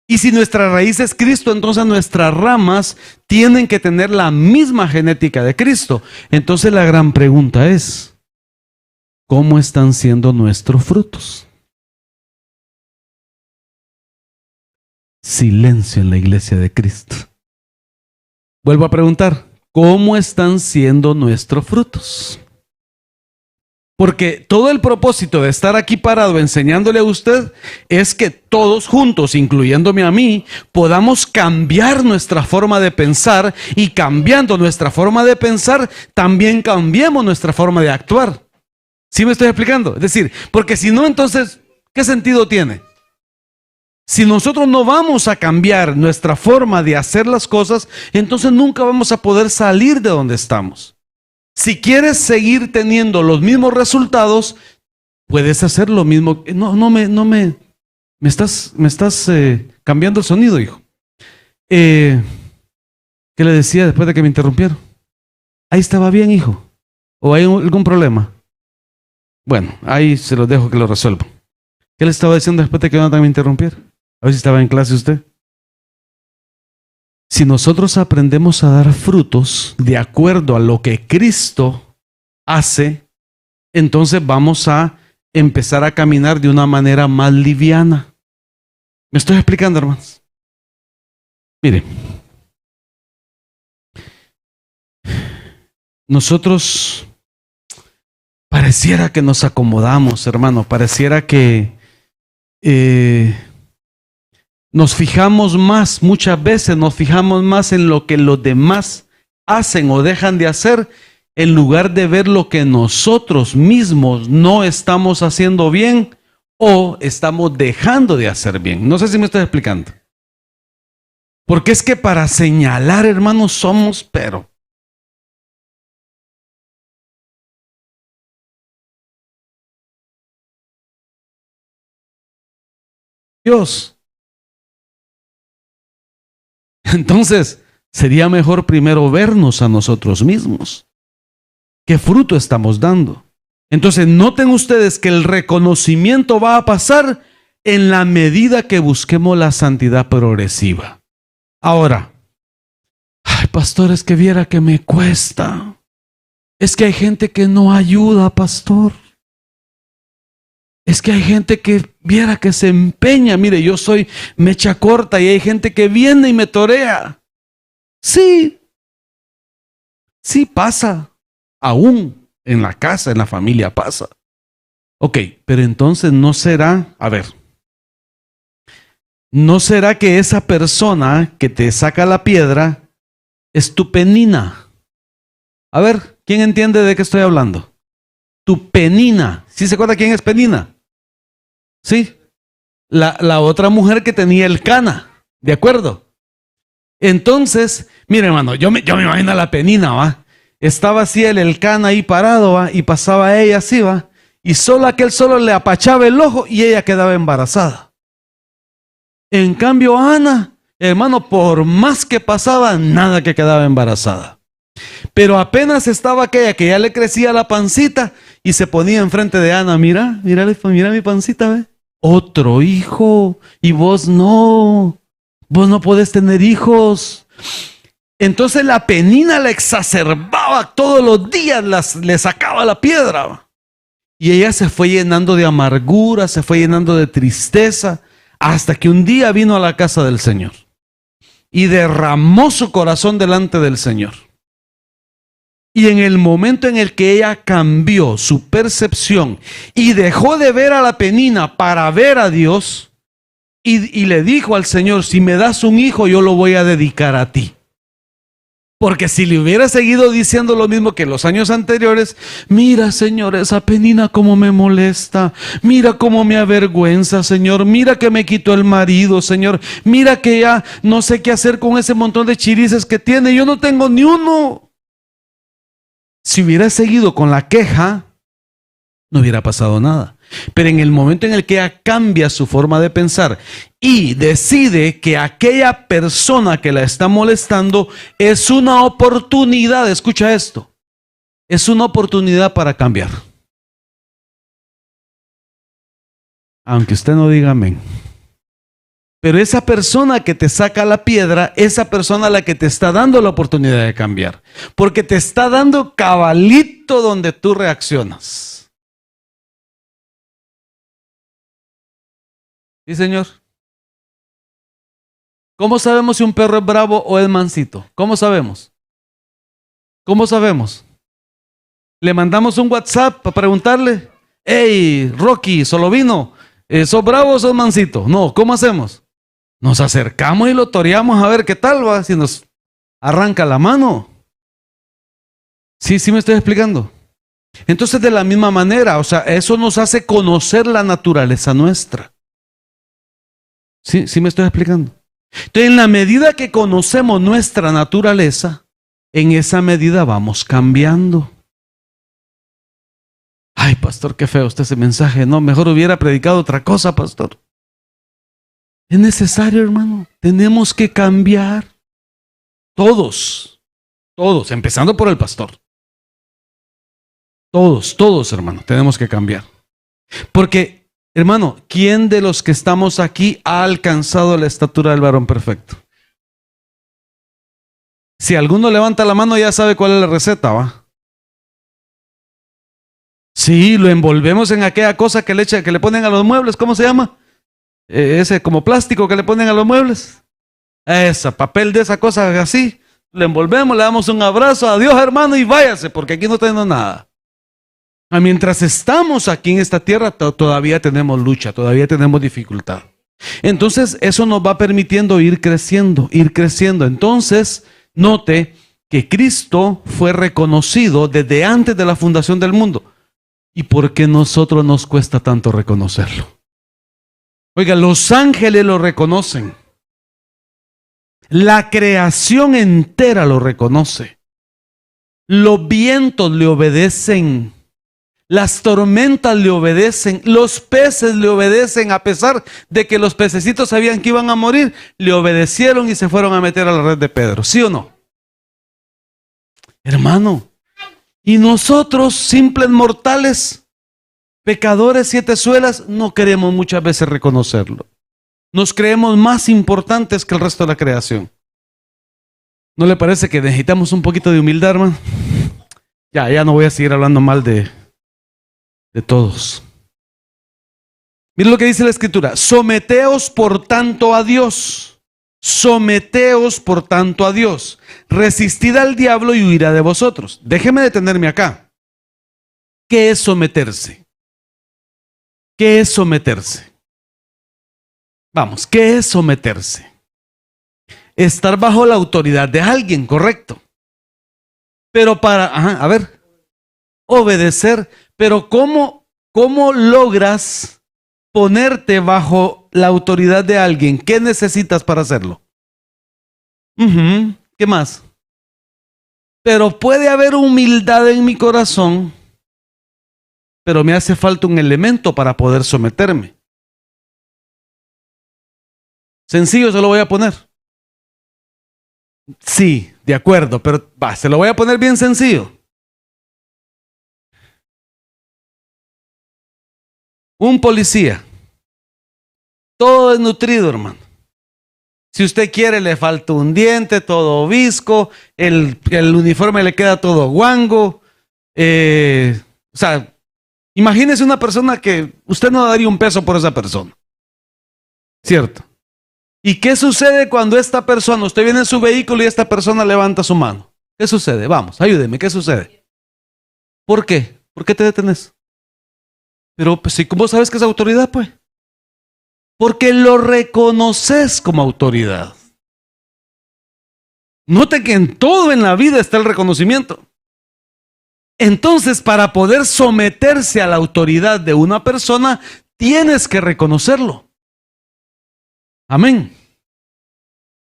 S1: Y si nuestra raíz es Cristo, entonces nuestras ramas tienen que tener la misma genética de Cristo. Entonces la gran pregunta es, ¿cómo están siendo nuestros frutos? Silencio en la iglesia de Cristo. Vuelvo a preguntar, ¿cómo están siendo nuestros frutos? Porque todo el propósito de estar aquí parado enseñándole a usted es que todos juntos, incluyéndome a mí, podamos cambiar nuestra forma de pensar, y cambiando nuestra forma de pensar, también cambiemos nuestra forma de actuar. ¿Sí me estoy explicando? Es decir, porque si no, entonces, ¿qué sentido tiene? Si nosotros no vamos a cambiar nuestra forma de hacer las cosas, entonces nunca vamos a poder salir de donde estamos. Si quieres seguir teniendo los mismos resultados, puedes hacer lo mismo. Me estás cambiando el sonido, hijo. ¿Qué le decía después de que me interrumpieron? Ahí estaba bien, hijo. ¿O hay algún problema? Bueno, ahí se los dejo que lo resuelvan. ¿Qué le estaba diciendo después de que Jonathan me interrumpiera? A ver si estaba en clase usted. Si nosotros aprendemos a dar frutos de acuerdo a lo que Cristo hace, entonces vamos a empezar a caminar de una manera más liviana. ¿Me estoy explicando, hermanos? Mire, nosotros pareciera que nos acomodamos, hermano, pareciera que nos fijamos más, muchas veces nos fijamos más en lo que los demás hacen o dejan de hacer, en lugar de ver lo que nosotros mismos no estamos haciendo bien o estamos dejando de hacer bien. No sé si me estoy explicando. Porque es que para señalar, hermanos, somos, pero Dios. Entonces, sería mejor primero vernos a nosotros mismos. ¿Qué fruto estamos dando? Entonces, noten ustedes que el reconocimiento va a pasar en la medida que busquemos la santidad progresiva. Ahora, ay, pastor, es que viera que me cuesta. Es que hay gente que no ayuda, pastor. Es que hay gente que viera que se empeña. Mire, yo soy mecha corta y hay gente que viene y me torea. Sí pasa. Aún en la casa, en la familia pasa. Ok, pero entonces no será, ¿no será que esa persona que te saca la piedra es tu penina? A ver, ¿quién entiende de qué estoy hablando? Tu penina. ¿Sí se acuerda quién es Penina? Sí, la otra mujer que tenía el Cana, ¿de acuerdo? Entonces, mire, hermano, yo me imagino a la Penina, ¿va? Estaba así el Elcana ahí parado, ¿va? Y pasaba ella así, ¿va? Y solo aquel solo le apachaba el ojo y ella quedaba embarazada. En cambio, Ana, hermano, por más que pasaba, nada que quedaba embarazada. Pero apenas estaba aquella que ya le crecía la pancita y se ponía enfrente de Ana, mira mi pancita, ¿ve? Otro hijo, y vos no podés tener hijos. Entonces la Penina la exacerbaba todos los días, le sacaba la piedra. Y ella se fue llenando de amargura, se fue llenando de tristeza, hasta que un día vino a la casa del Señor y derramó su corazón delante del Señor. Y en el momento en el que ella cambió su percepción y dejó de ver a la Penina para ver a Dios, y le dijo al Señor, si me das un hijo, yo lo voy a dedicar a ti. Porque si le hubiera seguido diciendo lo mismo que en los años anteriores, mira, Señor, esa Penina cómo me molesta, mira cómo me avergüenza, Señor, mira que me quitó el marido, Señor, mira que ya no sé qué hacer con ese montón de chirices que tiene, yo no tengo ni uno. Si hubiera seguido con la queja, no hubiera pasado nada. Pero en el momento en el que ella cambia su forma de pensar y decide que aquella persona que la está molestando es una oportunidad, escucha esto, es una oportunidad para cambiar. Aunque usted no diga amén. Pero esa persona que te saca la piedra, esa persona a la que te está dando la oportunidad de cambiar, porque te está dando cabalito donde tú reaccionas. Sí, Señor. ¿Cómo sabemos si un perro es bravo o es mansito? ¿Cómo sabemos? ¿Cómo sabemos? Le mandamos un WhatsApp para preguntarle, hey, Rocky, solo vino, ¿sos bravo o sos mansito? No, ¿cómo hacemos? Nos acercamos y lo toreamos a ver qué tal va, si nos arranca la mano. Sí, sí me estoy explicando. Entonces, de la misma manera, o sea, eso nos hace conocer la naturaleza nuestra. Sí, sí me estoy explicando. Entonces, en la medida que conocemos nuestra naturaleza, en esa medida vamos cambiando. Ay, pastor, qué feo está ese mensaje. No, mejor hubiera predicado otra cosa, pastor. Es necesario, hermano. Tenemos que cambiar. Todos, empezando por el pastor. Todos, hermano, tenemos que cambiar. Porque, hermano, ¿quién de los que estamos aquí ha alcanzado la estatura del varón perfecto? Si alguno levanta la mano, ya sabe cuál es la receta, ¿va? Sí, lo envolvemos en aquella cosa que le ponen a los muebles, ¿cómo se llama? Ese como plástico que le ponen a los muebles. Esa, papel de esa cosa así. Lo envolvemos, le damos un abrazo, adiós hermano y váyase, porque aquí no tenemos nada. Mientras estamos aquí en esta tierra, todavía tenemos lucha, todavía tenemos dificultad. Entonces, eso nos va permitiendo ir creciendo. Entonces, note que Cristo fue reconocido desde antes de la fundación del mundo. ¿Y por qué nosotros nos cuesta tanto reconocerlo? Oiga, los ángeles lo reconocen. La creación entera lo reconoce. Los vientos le obedecen. Las tormentas le obedecen. Los peces le obedecen. A pesar de que los pececitos sabían que iban a morir, le obedecieron y se fueron a meter a la red de Pedro. ¿Sí o no? Hermano, y nosotros, simples mortales, pecadores siete suelas, no queremos muchas veces reconocerlo. Nos creemos más importantes que el resto de la creación. ¿No le parece que necesitamos un poquito de humildad, hermano? Ya no voy a seguir hablando mal de todos. Miren lo que dice la Escritura. Someteos por tanto a Dios. Someteos por tanto a Dios. Resistid al diablo y huirá de vosotros. Déjeme detenerme acá. ¿Qué es someterse? ¿Qué es someterse? Vamos, ¿qué es someterse? Estar bajo la autoridad de alguien, correcto. Pero obedecer. Pero ¿cómo logras ponerte bajo la autoridad de alguien? ¿Qué necesitas para hacerlo? ¿Qué más? Pero puede haber humildad en mi corazón, pero me hace falta un elemento para poder someterme. Sencillo, se lo voy a poner. Sí, de acuerdo, pero se lo voy a poner bien sencillo. Un policía, todo desnutrido, hermano. Si usted quiere, le falta un diente, todo visco, el uniforme le queda todo guango. O sea, imagínese una persona que usted no daría un peso por esa persona. ¿Cierto? ¿Y qué sucede cuando esta persona, usted viene en su vehículo y esta persona levanta su mano? ¿Qué sucede? Vamos, ayúdeme, ¿qué sucede? ¿Por qué? ¿Por qué te detenés? Pero, pues, ¿cómo sabes que es autoridad, pues? Porque lo reconoces como autoridad. Note que en todo en la vida está el reconocimiento. Entonces, para poder someterse a la autoridad de una persona, tienes que reconocerlo. Amén.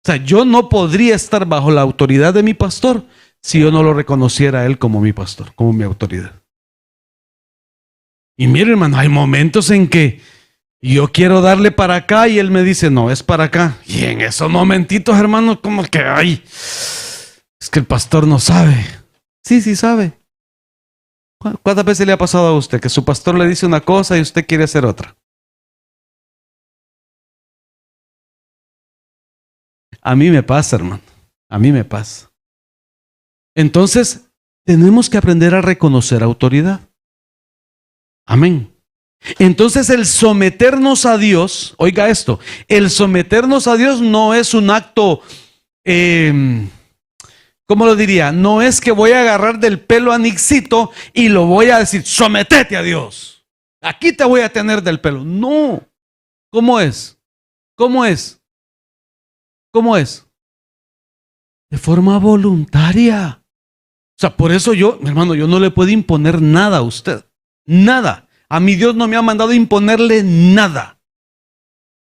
S1: O sea, yo no podría estar bajo la autoridad de mi pastor si yo no lo reconociera a él como mi pastor, como mi autoridad. Y mire, hermano, hay momentos en que yo quiero darle para acá y él me dice, no, es para acá. Y en esos momentitos, hermano, como que, ay, es que el pastor no sabe. Sí, sí sabe. ¿Cuántas veces le ha pasado a usted que su pastor le dice una cosa y usted quiere hacer otra? A mí me pasa, hermano. A mí me pasa. Entonces, tenemos que aprender a reconocer autoridad. Amén. Entonces, el someternos a Dios, oiga esto, el someternos a Dios no es un acto, ¿cómo lo diría? No es que voy a agarrar del pelo a Nixito y lo voy a decir, sometete a Dios. Aquí te voy a tener del pelo. No. ¿Cómo es? ¿Cómo es? ¿Cómo es? De forma voluntaria. O sea, por eso yo, mi hermano, yo no le puedo imponer nada a usted. Nada. A mi Dios no me ha mandado a imponerle nada.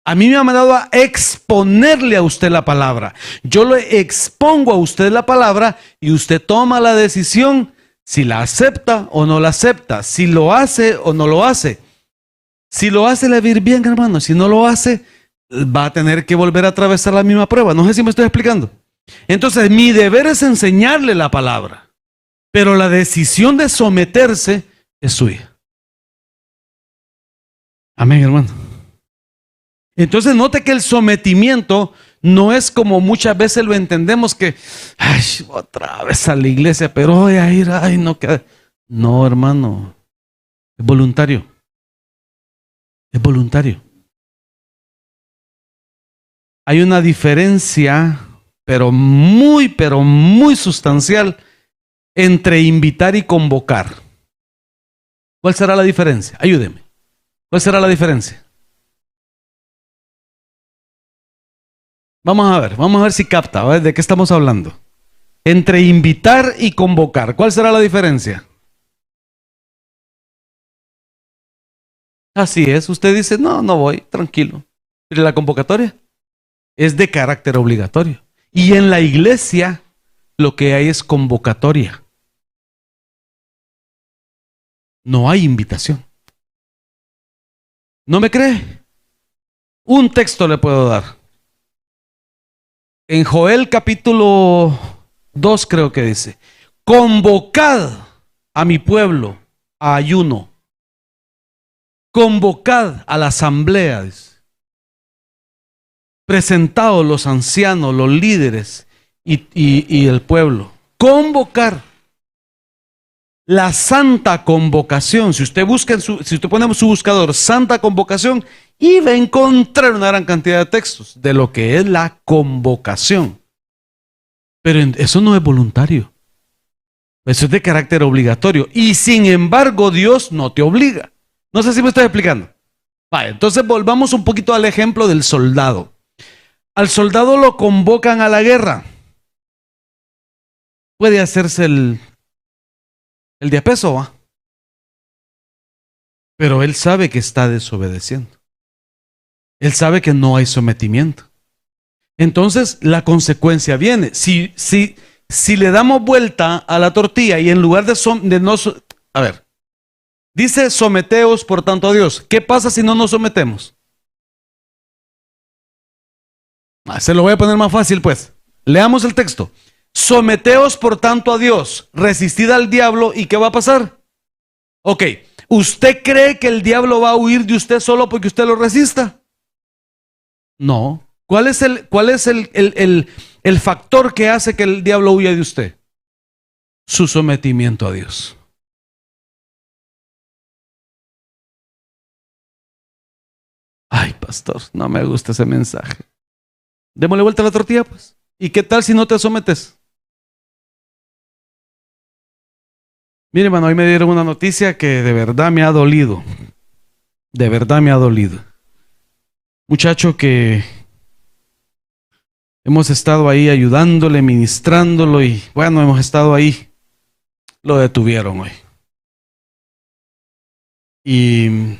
S1: A mí me ha mandado a exponerle a usted la palabra. Yo le expongo a usted la palabra y usted toma la decisión si la acepta o no la acepta, si lo hace o no lo hace. Si lo hace, le va a ir bien, hermano. Si no lo hace, va a tener que volver a atravesar la misma prueba. No sé si me estoy explicando. Entonces, mi deber es enseñarle la palabra, pero la decisión de someterse es suya. Amén, hermano. Entonces, note que el sometimiento no es como muchas veces lo entendemos que, ay, otra vez a la iglesia, pero voy a ir, ay, no queda. No, hermano, es voluntario. Es voluntario. Hay una diferencia, pero muy sustancial entre invitar y convocar. ¿Cuál será la diferencia? Ayúdeme. ¿Cuál será la diferencia? Vamos a ver si capta, ¿vale? ¿De qué estamos hablando? Entre invitar y convocar, ¿cuál será la diferencia? Así es, usted dice, no, no voy, tranquilo. Pero la convocatoria es de carácter obligatorio. Y en la iglesia lo que hay es convocatoria. No hay invitación. ¿No me cree? Un texto le puedo dar. En Joel capítulo 2 creo que dice, convocad a mi pueblo a ayuno. Convocad a la asamblea, dice. Presentaos los ancianos, los líderes y el pueblo. Convocar. La santa convocación, si usted busca, si usted pone en su buscador santa convocación, y va a encontrar una gran cantidad de textos de lo que es la convocación. Pero eso no es voluntario. Eso es de carácter obligatorio. Y sin embargo, Dios no te obliga. No sé si me estoy explicando. Vale, entonces volvamos un poquito al ejemplo del soldado. Al soldado lo convocan a la guerra. Puede hacerse el de a peso, ¿va? Pero él sabe que está desobedeciendo. Él sabe que no hay sometimiento. Entonces la consecuencia viene. Si le damos vuelta a la tortilla y en lugar de no... A ver, dice someteos por tanto a Dios. ¿Qué pasa si no nos sometemos? Se lo voy a poner más fácil pues. Leamos el texto. Someteos por tanto a Dios, resistid al diablo, ¿y qué va a pasar? Ok, ¿usted cree que el diablo va a huir de usted solo porque usted lo resista? No. ¿Cuál es el factor que hace que el diablo huya de usted? Su sometimiento a Dios. Ay, pastor, no me gusta ese mensaje. Démosle vuelta a la tortilla, pues. ¿Y qué tal si no te sometes? Mire, hermano, hoy me dieron una noticia que de verdad me ha dolido. De verdad me ha dolido. Muchacho que hemos estado ahí ayudándole, ministrándolo y bueno, hemos estado ahí. Lo detuvieron hoy. Y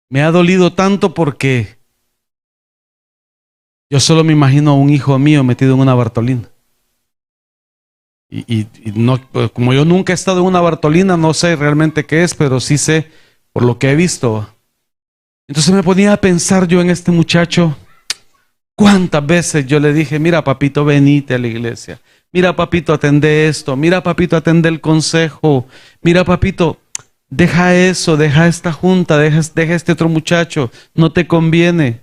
S1: me ha dolido tanto porque yo solo me imagino a un hijo mío metido en una Bartolina. Y no, como yo nunca he estado en una Bartolina, no sé realmente qué es, pero sí sé por lo que he visto. Entonces me ponía a pensar yo en este muchacho. ¿Cuántas veces yo le dije, mira papito, venite a la iglesia? Mira papito, atende esto. Mira papito, atende el consejo. Mira papito, deja eso, deja esta junta, deja este otro muchacho. No te conviene.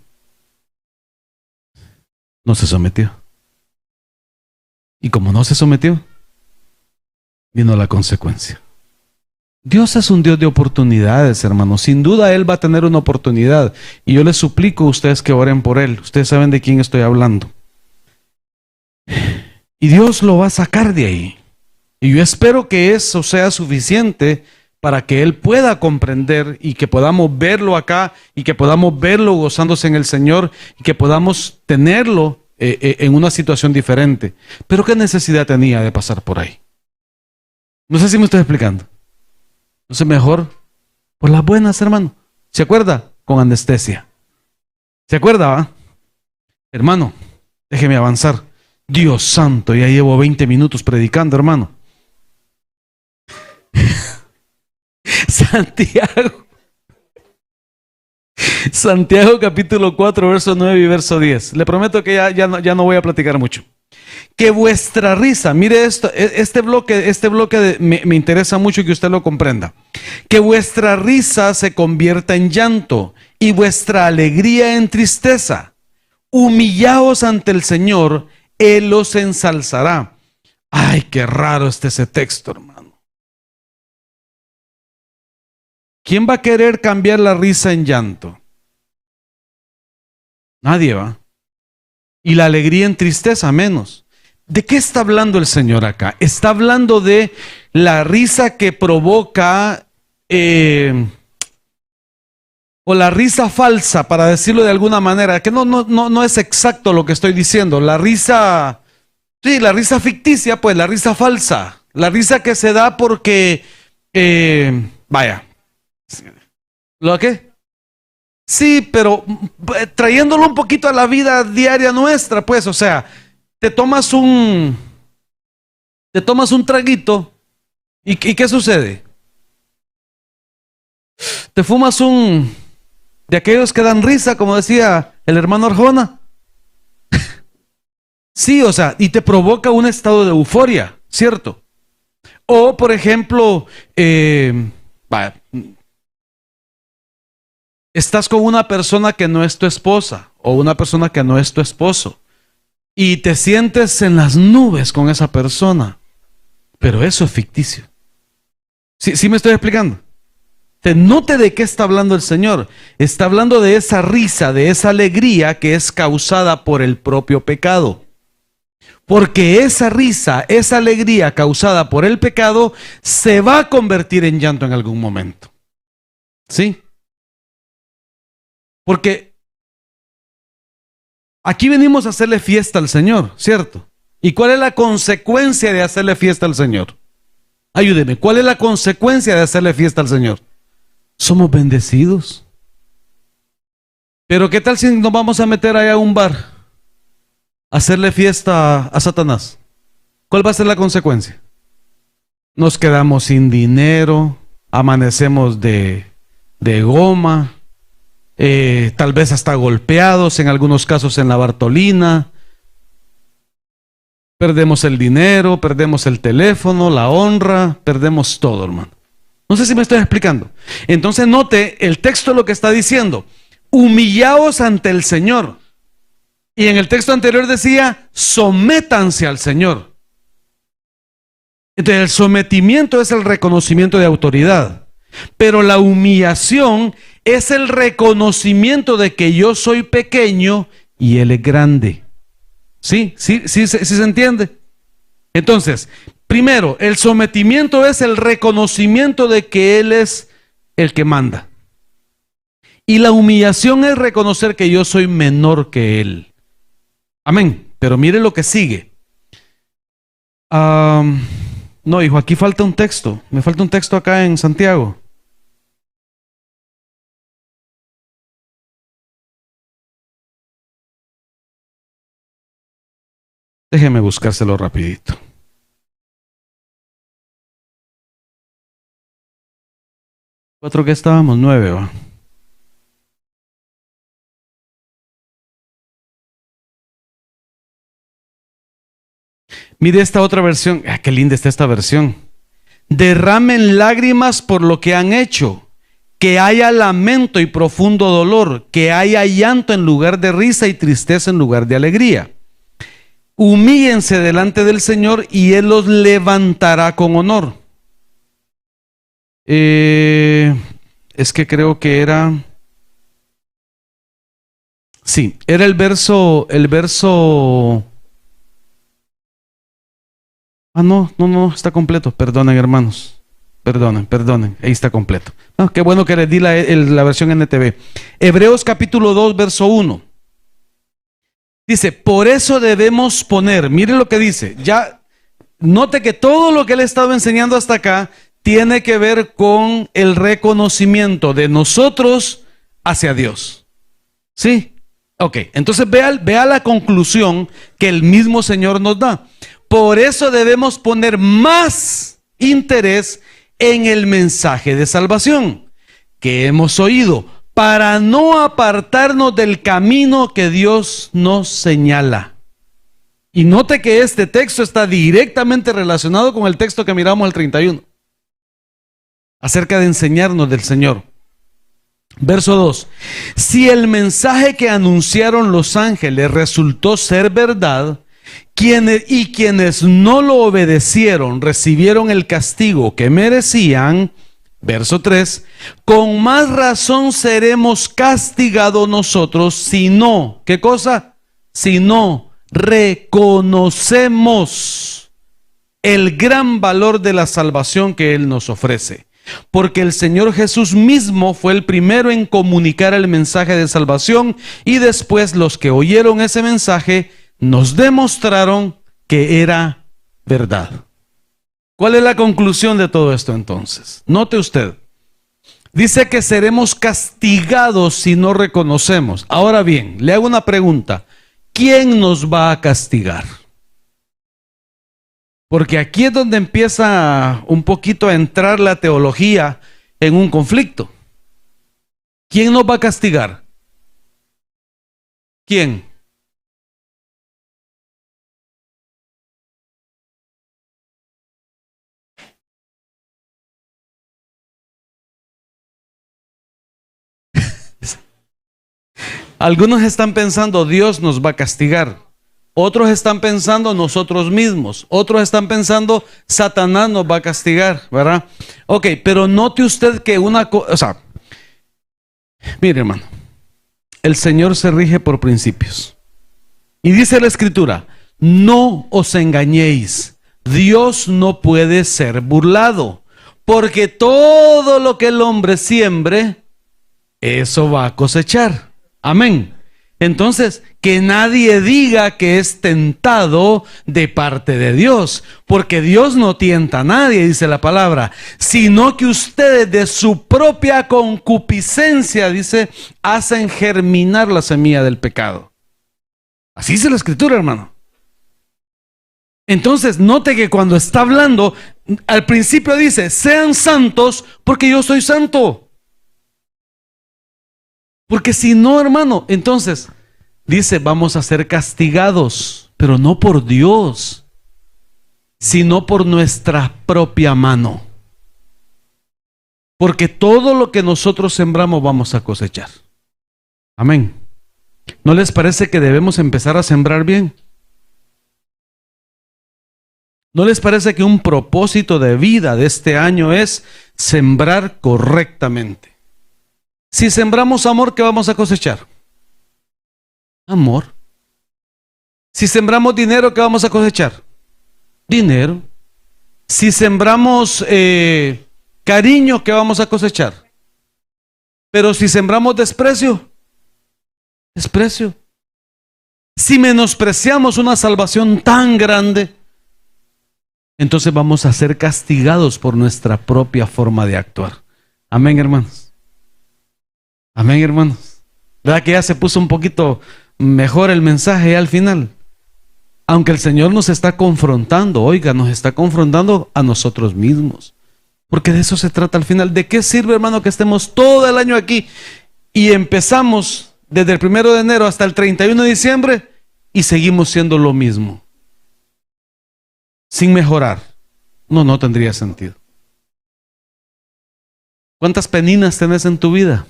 S1: No se sometió. Y como no se sometió, vino la consecuencia. Dios es un Dios de oportunidades, hermanos. Sin duda Él va a tener una oportunidad. Y yo les suplico a ustedes que oren por Él. Ustedes saben de quién estoy hablando. Y Dios lo va a sacar de ahí. Y yo espero que eso sea suficiente para que Él pueda comprender y que podamos verlo acá y que podamos verlo gozándose en el Señor y que podamos tenerlo en una situación diferente. Pero ¿qué necesidad tenía de pasar por ahí? No sé si me estoy explicando. Entonces mejor por las buenas, hermano. ¿Se acuerda? Con anestesia. ¿Se acuerda, va? Hermano, déjeme avanzar. Dios santo, ya llevo 20 minutos predicando, hermano. Santiago capítulo 4, verso 9 y verso 10. Le prometo que ya no voy a platicar mucho. Que vuestra risa, mire esto, este bloque me interesa mucho que usted lo comprenda. Que vuestra risa se convierta en llanto y vuestra alegría en tristeza. Humillaos ante el Señor, Él los ensalzará. Ay, qué raro está ese texto, hermano. ¿Quién va a querer cambiar la risa en llanto? Nadie va. Y la alegría en tristeza, menos. ¿De qué está hablando el Señor acá? Está hablando de la risa que provoca, o la risa falsa, para decirlo de alguna manera, que no es exacto lo que estoy diciendo. La risa, sí, la risa ficticia, pues la risa falsa. La risa que se da porque, vaya, ¿lo qué? Sí, pero trayéndolo un poquito a la vida diaria nuestra, pues, o sea, te tomas un traguito y ¿qué sucede? Te fumas de aquellos que dan risa, como decía el hermano Arjona. Sí, o sea, y te provoca un estado de euforia, ¿cierto? O, por ejemplo, estás con una persona que no es tu esposa o una persona que no es tu esposo y te sientes en las nubes con esa persona, pero eso es ficticio. ¿Sí me estoy explicando? Note de qué está hablando el Señor. Está hablando de esa risa, de esa alegría que es causada por el propio pecado. Porque esa risa, esa alegría causada por el pecado se va a convertir en llanto en algún momento. ¿Sí? Porque aquí venimos a hacerle fiesta al Señor, ¿cierto? ¿Y cuál es la consecuencia de hacerle fiesta al Señor? Ayúdeme, ¿cuál es la consecuencia de hacerle fiesta al Señor? Somos bendecidos. Pero ¿qué tal si nos vamos a meter allá a un bar a hacerle fiesta a Satanás? ¿Cuál va a ser la consecuencia? Nos quedamos sin dinero, amanecemos de goma, tal vez hasta golpeados, en algunos casos en la Bartolina. Perdemos el dinero, perdemos el teléfono, la honra, perdemos todo, hermano. No sé si me estoy explicando. Entonces note, el texto lo que está diciendo: humillaos ante el Señor. Y en el texto anterior decía: sométanse al Señor. Entonces el sometimiento es el reconocimiento de autoridad, pero la humillación es el reconocimiento de que yo soy pequeño y Él es grande. ¿Sí se entiende? Entonces, primero, el sometimiento es el reconocimiento de que Él es el que manda. Y la humillación es reconocer que yo soy menor que Él. Amén. Pero mire lo que sigue. No, hijo, aquí falta un texto. Me falta un texto acá en Santiago. Déjeme buscárselo rapidito. ¿Cuatro que estábamos? 9, ¿va? Mire esta otra versión. Qué linda está esta versión. Derramen lágrimas por lo que han hecho, que haya lamento y profundo dolor, que haya llanto en lugar de risa y tristeza en lugar de alegría. Humíllense delante del Señor y Él los levantará con honor. Es que creo que era... Sí, era el verso... No, está completo. Perdonen, hermanos. Perdonen. Ahí está completo. Qué bueno que les di la versión NTV. Hebreos capítulo 2, verso 1. Dice: por eso debemos poner, miren lo que dice. Ya, note que todo lo que le he estado enseñando hasta acá tiene que ver con el reconocimiento de nosotros hacia Dios. ¿Sí? Ok, entonces vea la conclusión que el mismo Señor nos da. Por eso debemos poner más interés en el mensaje de salvación que hemos oído, para no apartarnos del camino que Dios nos señala. Y note que este texto está directamente relacionado con el texto que miramos al 31, acerca de enseñarnos del Señor. Verso 2. Si el mensaje que anunciaron los ángeles resultó ser verdad, quienes no lo obedecieron recibieron el castigo que merecían. Verso 3. Con más razón seremos castigados nosotros si no, ¿qué cosa? Si no reconocemos el gran valor de la salvación que Él nos ofrece. Porque el Señor Jesús mismo fue el primero en comunicar el mensaje de salvación, y después los que oyeron ese mensaje nos demostraron que era verdad. ¿Cuál es la conclusión de todo esto entonces? Note usted, dice que seremos castigados si no reconocemos. Ahora bien, le hago una pregunta: ¿quién nos va a castigar? Porque aquí es donde empieza un poquito a entrar la teología en un conflicto. ¿Quién nos va a castigar? ¿Quién? Algunos están pensando Dios nos va a castigar. Otros están pensando nosotros mismos. Otros están pensando Satanás nos va a castigar, ¿verdad? Ok, pero note usted que una cosa, mire, hermano, el Señor se rige por principios. Y dice la Escritura: no os engañéis, Dios no puede ser burlado, porque todo lo que el hombre siembre, eso va a cosechar. Amén. Entonces, que nadie diga que es tentado de parte de Dios, porque Dios no tienta a nadie, dice la palabra, sino que ustedes de su propia concupiscencia, dice, hacen germinar la semilla del pecado. Así dice la Escritura, hermano. Entonces, note que cuando está hablando, al principio dice: sean santos porque yo soy santo. Porque si no, hermano, entonces dice: vamos a ser castigados, pero no por Dios, sino por nuestra propia mano. Porque todo lo que nosotros sembramos vamos a cosechar. Amén. ¿No les parece que debemos empezar a sembrar bien? ¿No les parece que un propósito de vida de este año es sembrar correctamente? Si sembramos amor, ¿qué vamos a cosechar? Amor. Si sembramos dinero, ¿qué vamos a cosechar? Dinero. Si sembramos cariño, ¿qué vamos a cosechar? Pero si sembramos desprecio, desprecio. Si menospreciamos una salvación tan grande, entonces vamos a ser castigados por nuestra propia forma de actuar. Amén, hermanos. Amén, hermanos. ¿Verdad que ya se puso un poquito mejor el mensaje al final? Aunque el Señor nos está confrontando, oiga, nos está confrontando a nosotros mismos. Porque de eso se trata al final. ¿De qué sirve, hermano, que estemos todo el año aquí y empezamos desde el 1 de enero hasta el 31 de diciembre y seguimos siendo lo mismo? Sin mejorar. No tendría sentido. ¿Cuántas peninas tenés en tu vida?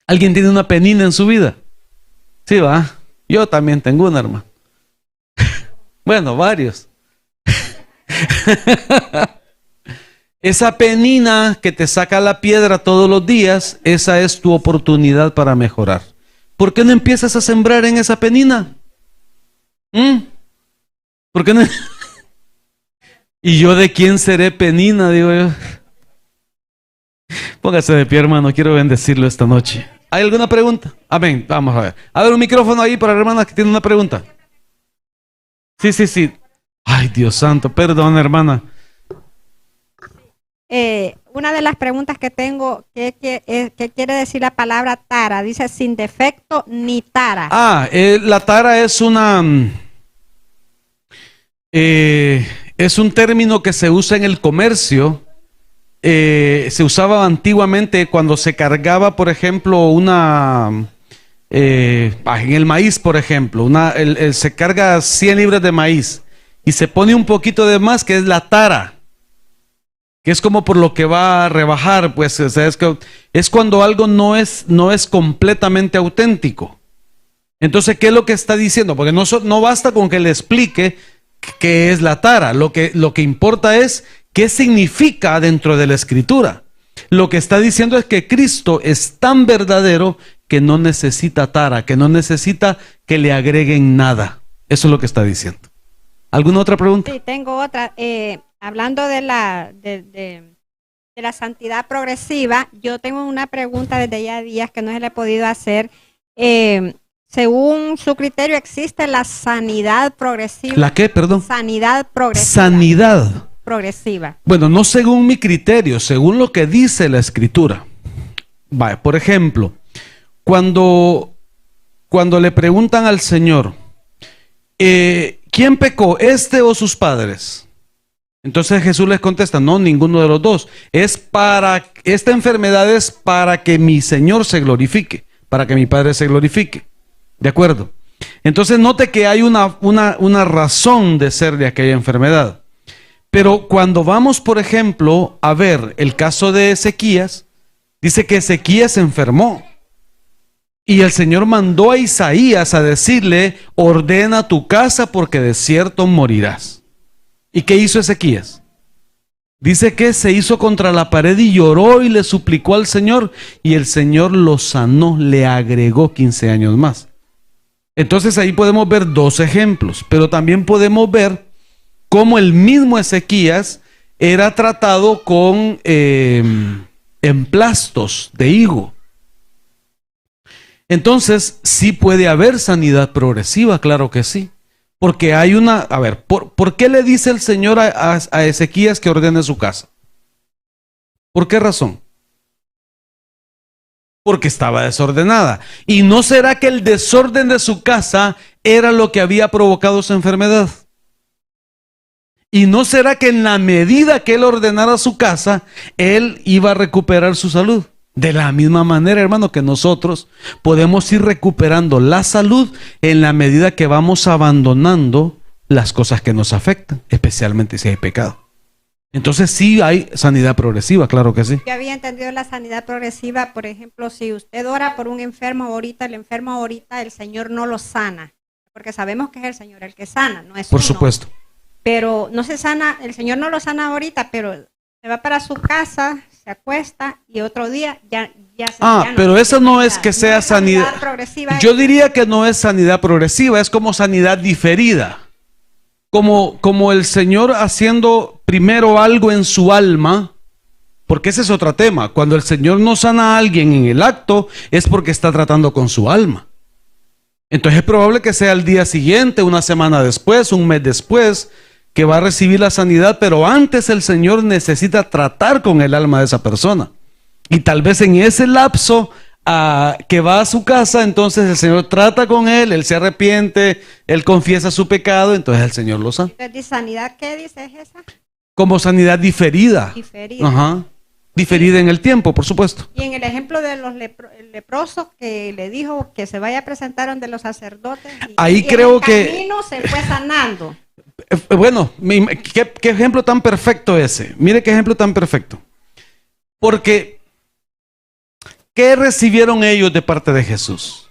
S1: ¿Alguien tiene una penina en su vida? Sí, va. Yo también tengo una, hermano. Bueno, varios. Esa penina que te saca la piedra todos los días, esa es tu oportunidad para mejorar. ¿Por qué no empiezas a sembrar en esa penina? ¿Por qué no? ¿Y yo de quién seré penina? Digo yo. Póngase de pie, hermano, quiero bendecirlo esta noche. ¿Hay alguna pregunta? Amén, vamos a ver. A ver, un micrófono ahí para la hermana que tiene una pregunta. Sí. Ay, Dios santo, perdón, hermana.
S3: Una de las preguntas que tengo, ¿qué quiere decir la palabra tara? Dice sin defecto ni tara.
S1: La tara es es un término que se usa en el comercio. Se usaba antiguamente cuando se cargaba, por ejemplo, en el maíz, por ejemplo, se carga 100 libras de maíz y se pone un poquito de más, que es la tara, que es como por lo que va a rebajar, pues, o sea, es cuando algo no es completamente auténtico. Entonces, ¿qué es lo que está diciendo? Porque no basta con que le explique qué es la tara, lo que importa es qué significa dentro de la Escritura. Lo que está diciendo es que Cristo es tan verdadero que no necesita tara, que no necesita que le agreguen nada. Eso es lo que está diciendo. ¿Alguna otra pregunta?
S3: Sí, tengo otra. Hablando de la santidad progresiva, yo tengo una pregunta desde ya días que no se le he podido hacer. Según su criterio, ¿existe la sanidad progresiva?
S1: ¿La qué, perdón?
S3: Sanidad progresiva.
S1: Sanidad
S3: progresiva.
S1: Bueno, no según mi criterio, según lo que dice la Escritura. Vaya, por ejemplo, cuando le preguntan al Señor, ¿quién pecó, este o sus padres? Entonces Jesús les contesta, no, ninguno de los dos. Esta enfermedad es para que mi Señor se glorifique, para que mi Padre se glorifique. ¿De acuerdo? Entonces note que hay una razón de ser de aquella enfermedad. Pero cuando vamos, por ejemplo, a ver el caso de Ezequías, dice que Ezequías se enfermó. Y el Señor mandó a Isaías a decirle, ordena tu casa porque de cierto morirás. ¿Y qué hizo Ezequías? Dice que se hizo contra la pared y lloró y le suplicó al Señor. Y el Señor lo sanó, le agregó 15 años más. Entonces ahí podemos ver dos ejemplos, pero también podemos ver cómo el mismo Ezequías era tratado con emplastos de higo. Entonces, sí puede haber sanidad progresiva, claro que sí. Porque hay ¿por qué le dice el Señor a Ezequías que ordene su casa? ¿Por qué razón? Porque estaba desordenada. ¿Y no será que el desorden de su casa era lo que había provocado su enfermedad? ¿Y no será que en la medida que él ordenara su casa, él iba a recuperar su salud? De la misma manera, hermano, que nosotros podemos ir recuperando la salud en la medida que vamos abandonando las cosas que nos afectan, especialmente si hay pecado. Entonces sí hay sanidad progresiva, claro que sí.
S3: Yo había entendido la sanidad progresiva, por ejemplo, si usted ora por un enfermo ahorita, el enfermo ahorita, el Señor no lo sana, porque sabemos que es el Señor el que sana, no es
S1: Por
S3: uno.
S1: supuesto.
S3: Pero no se sana, el Señor no lo sana ahorita, pero se va para su casa, se acuesta y otro día ya se ya
S1: pero eso no es que
S3: no
S1: sea
S3: es sanidad
S1: sanidad.
S3: progresiva.
S1: Yo diría que no es sanidad progresiva, es como sanidad diferida. Como el Señor haciendo primero algo en su alma, porque ese es otro tema. Cuando el Señor no sana a alguien en el acto, es porque está tratando con su alma. Entonces es probable que sea el día siguiente, una semana después, un mes después, que va a recibir la sanidad, pero antes el Señor necesita tratar con el alma de esa persona. Y tal vez en ese lapso que va a su casa, entonces el Señor trata con él se arrepiente, él confiesa su pecado, entonces el Señor lo sana.
S3: Entonces, ¿sanidad qué dice es esa?
S1: Como sanidad diferida.
S3: Diferida.
S1: Ajá. Diferida en el tiempo, por supuesto.
S3: Y en el ejemplo de los leprosos que le dijo que se vaya a presentar ante los sacerdotes.
S1: Ahí creo
S3: en el
S1: que
S3: camino se fue sanando.
S1: Bueno, ¿qué ejemplo tan perfecto ese? Mire qué ejemplo tan perfecto. Porque, ¿qué recibieron ellos de parte de Jesús?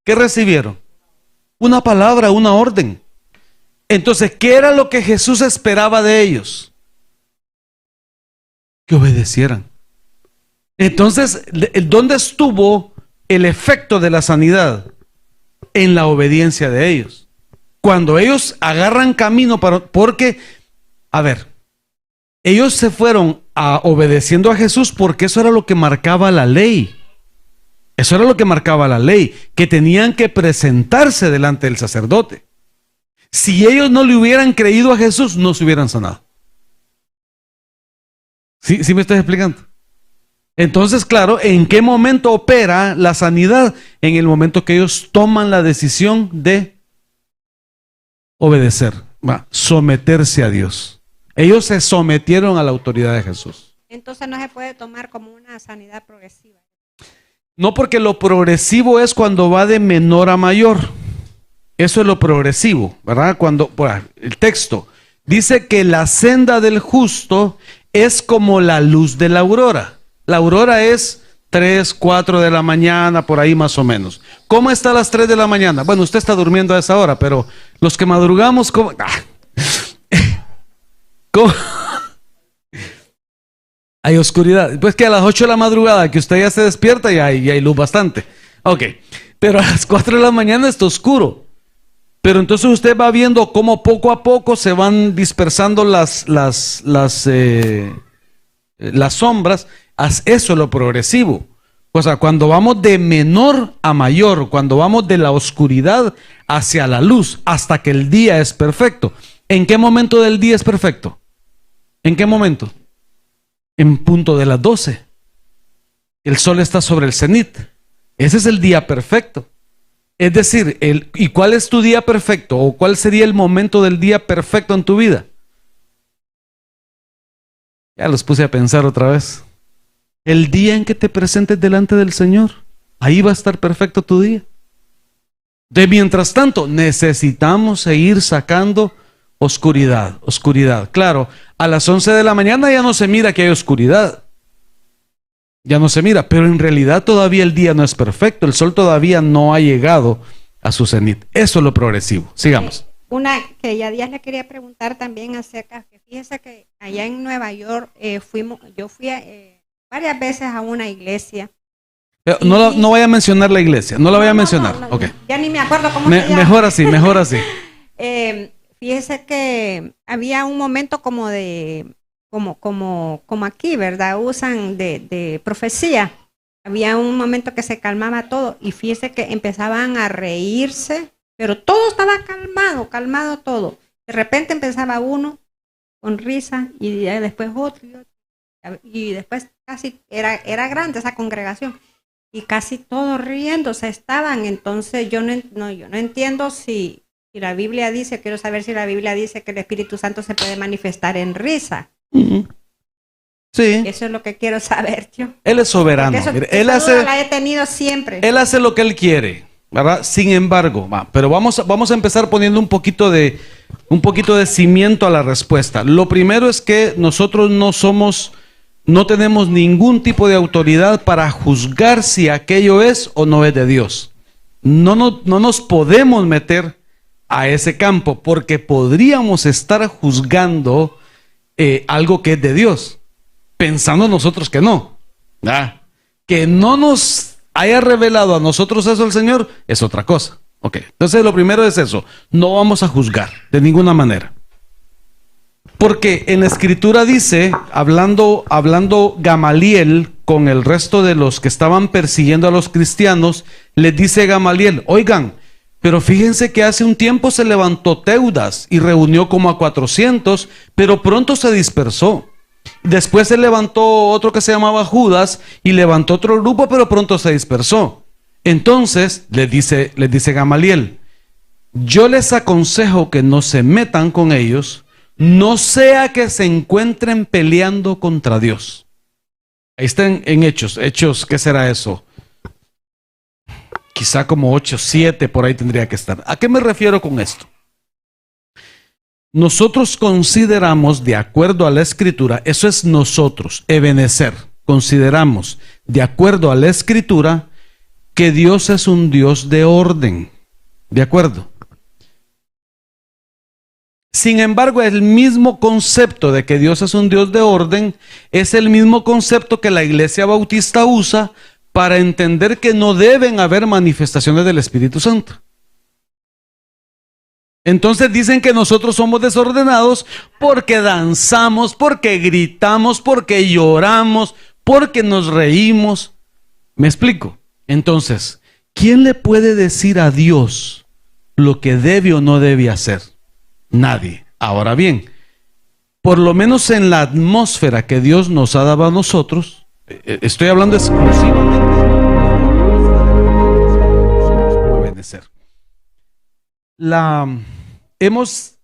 S1: ¿Qué recibieron? Una palabra, una orden. Entonces, ¿qué era lo que Jesús esperaba de ellos? Que obedecieran. Entonces, ¿dónde estuvo el efecto de la sanidad? En la obediencia de ellos. Cuando ellos agarran camino porque, a ver, ellos se fueron obedeciendo a Jesús porque eso era lo que marcaba la ley. Eso era lo que marcaba la ley, que tenían que presentarse delante del sacerdote. Si ellos no le hubieran creído a Jesús, no se hubieran sanado. ¿Sí me estoy explicando? Entonces, claro, ¿en qué momento opera la sanidad? En el momento que ellos toman la decisión de obedecer, someterse a Dios. Ellos se sometieron a la autoridad de Jesús.
S3: Entonces no se puede tomar como una sanidad progresiva.
S1: No, porque lo progresivo es cuando va de menor a mayor. Eso es lo progresivo, ¿verdad? El texto dice que la senda del justo es como la luz de la aurora. La aurora es 3, 4 de la mañana, por ahí más o menos. ¿Cómo está a las 3 de la mañana? Bueno, usted está durmiendo a esa hora, pero los que madrugamos, ¿cómo? ¿Cómo? Hay oscuridad. Pues que a las 8 de la madrugada que usted ya se despierta y hay luz bastante. Ok, pero a las 4 de la mañana está oscuro. Pero entonces usted va viendo cómo poco a poco se van dispersando las sombras. Eso es lo progresivo. O sea, cuando vamos de menor a mayor, cuando vamos de la oscuridad hacia la luz, hasta que el día es perfecto. ¿En qué momento del día es perfecto? ¿En qué momento? En punto de las 12. El sol está sobre el cenit. Ese es el día perfecto. Es decir, ¿y cuál es tu día perfecto? ¿O cuál sería el momento del día perfecto en tu vida? Ya los puse a pensar otra vez. El día en que te presentes delante del Señor, ahí va a estar perfecto tu día. De mientras tanto, necesitamos seguir sacando oscuridad. Claro, a las 11 de la mañana ya no se mira que hay oscuridad. Ya no se mira, pero en realidad todavía el día no es perfecto. El sol todavía no ha llegado a su cenit. Eso es lo progresivo. Sigamos.
S3: Una que ya Díaz le quería preguntar también acerca, que fíjese que allá en Nueva York yo fui varias veces a una iglesia.
S1: No vaya a mencionar la iglesia, no la voy a mencionar.
S3: No,
S1: okay.
S3: Ya ni me acuerdo cómo se llama.
S1: Mejor así.
S3: Fíjese que había un momento como aquí, ¿verdad? Usan de profecía. Había un momento que se calmaba todo y fíjese que empezaban a reírse, pero todo estaba calmado todo. De repente empezaba uno con risa y después otro y después casi era grande esa congregación y casi todos riéndose estaban. Entonces yo no entiendo si la Biblia dice, quiero saber si la Biblia dice que el Espíritu Santo se puede manifestar en risa. Sí. Eso es lo que quiero saber yo.
S1: Él es soberano.
S3: Eso,
S1: Mire, él hace,
S3: la he tenido siempre.
S1: Él hace lo que él quiere. ¿verdad? Sin embargo, pero vamos a empezar poniendo un poquito de cimiento a la respuesta. Lo primero es que nosotros no tenemos ningún tipo de autoridad para juzgar si aquello es o no es de Dios. No nos podemos meter a ese campo porque podríamos estar juzgando algo que es de Dios, pensando nosotros que no. Que no nos haya revelado a nosotros eso el Señor es otra cosa. Ok, entonces lo primero es eso, no vamos a juzgar de ninguna manera. Porque en la escritura dice, hablando Gamaliel con el resto de los que estaban persiguiendo a los cristianos, les dice Gamaliel, oigan, pero fíjense que hace un tiempo se levantó Teudas y reunió como a 400, pero pronto se dispersó. Después se levantó otro que se llamaba Judas y levantó otro grupo, pero pronto se dispersó. Entonces les dice Gamaliel, yo les aconsejo que no se metan con ellos, no sea que se encuentren peleando contra Dios. Ahí está en Hechos, ¿qué será eso? Quizá como 8, 7, por ahí tendría que estar. ¿A qué me refiero con esto? Nosotros consideramos, de acuerdo a la Escritura, eso es nosotros, Ebenezer, consideramos, de acuerdo a la Escritura, que Dios es un Dios de orden. ¿De acuerdo? Sin embargo, el mismo concepto de que Dios es un Dios de orden es el mismo concepto que la Iglesia Bautista usa para entender que no deben haber manifestaciones del Espíritu Santo. Entonces dicen que nosotros somos desordenados porque danzamos, porque gritamos, porque lloramos, porque nos reímos. ¿Me explico? Entonces, ¿quién le puede decir a Dios lo que debe o no debe hacer? Nadie. Ahora bien, por lo menos en la atmósfera que Dios nos ha dado a nosotros, estoy hablando exclusivamente de obedecer. Hemos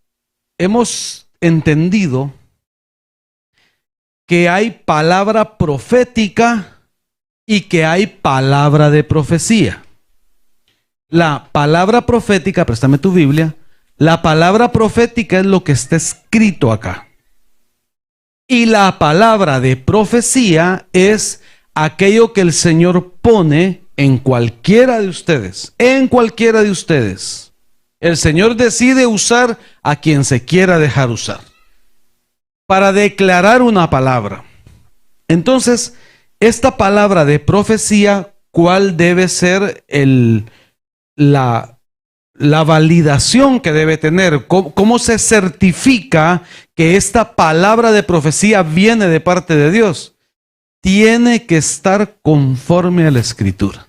S1: entendido que hay palabra profética y que hay palabra de profecía. La palabra profética, préstame tu Biblia, la palabra profética es lo que está escrito acá. Y la palabra de profecía es aquello que el Señor pone en cualquiera de ustedes, El Señor decide usar a quien se quiera dejar usar para declarar una palabra. Entonces, esta palabra de profecía, ¿cuál debe ser la validación que debe tener? ¿Cómo se certifica que esta palabra de profecía viene de parte de Dios? Tiene que estar conforme a la Escritura.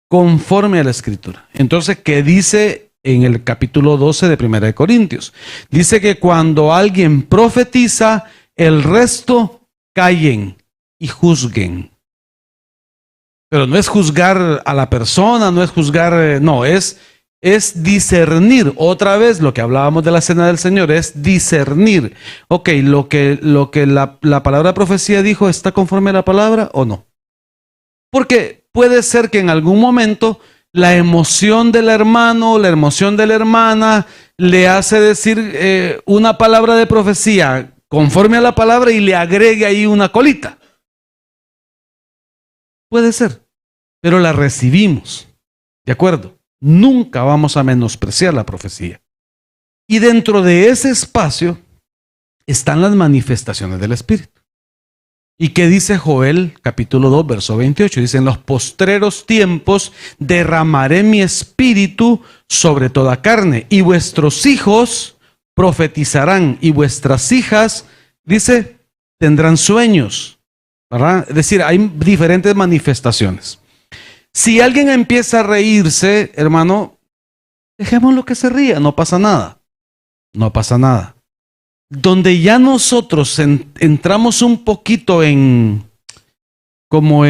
S1: Conforme a la Escritura. Entonces, ¿qué dice en el capítulo 12 de 1 de Corintios? Dice que cuando alguien profetiza, el resto callen y juzguen. Pero no es juzgar a la persona, no es juzgar, no, es discernir. Otra vez lo que hablábamos de la cena del Señor es discernir. Ok, lo que la palabra de profecía dijo, ¿está conforme a la palabra o no? Porque puede ser que en algún momento la emoción del hermano, la emoción de la hermana le hace decir una palabra de profecía conforme a la palabra y le agregue ahí una colita. Puede ser, pero la recibimos, ¿de acuerdo? Nunca vamos a menospreciar la profecía. Y dentro de ese espacio están las manifestaciones del Espíritu. ¿Y qué dice Joel capítulo 2, verso 28? Dice, en los postreros tiempos derramaré mi espíritu sobre toda carne, y vuestros hijos profetizarán, y vuestras hijas, dice, tendrán sueños. ¿Verdad? Es decir, hay diferentes manifestaciones. Si alguien empieza a reírse, hermano, dejémoslo que se ría, no pasa nada. No pasa nada. Donde ya nosotros entramos un poquito ¿cómo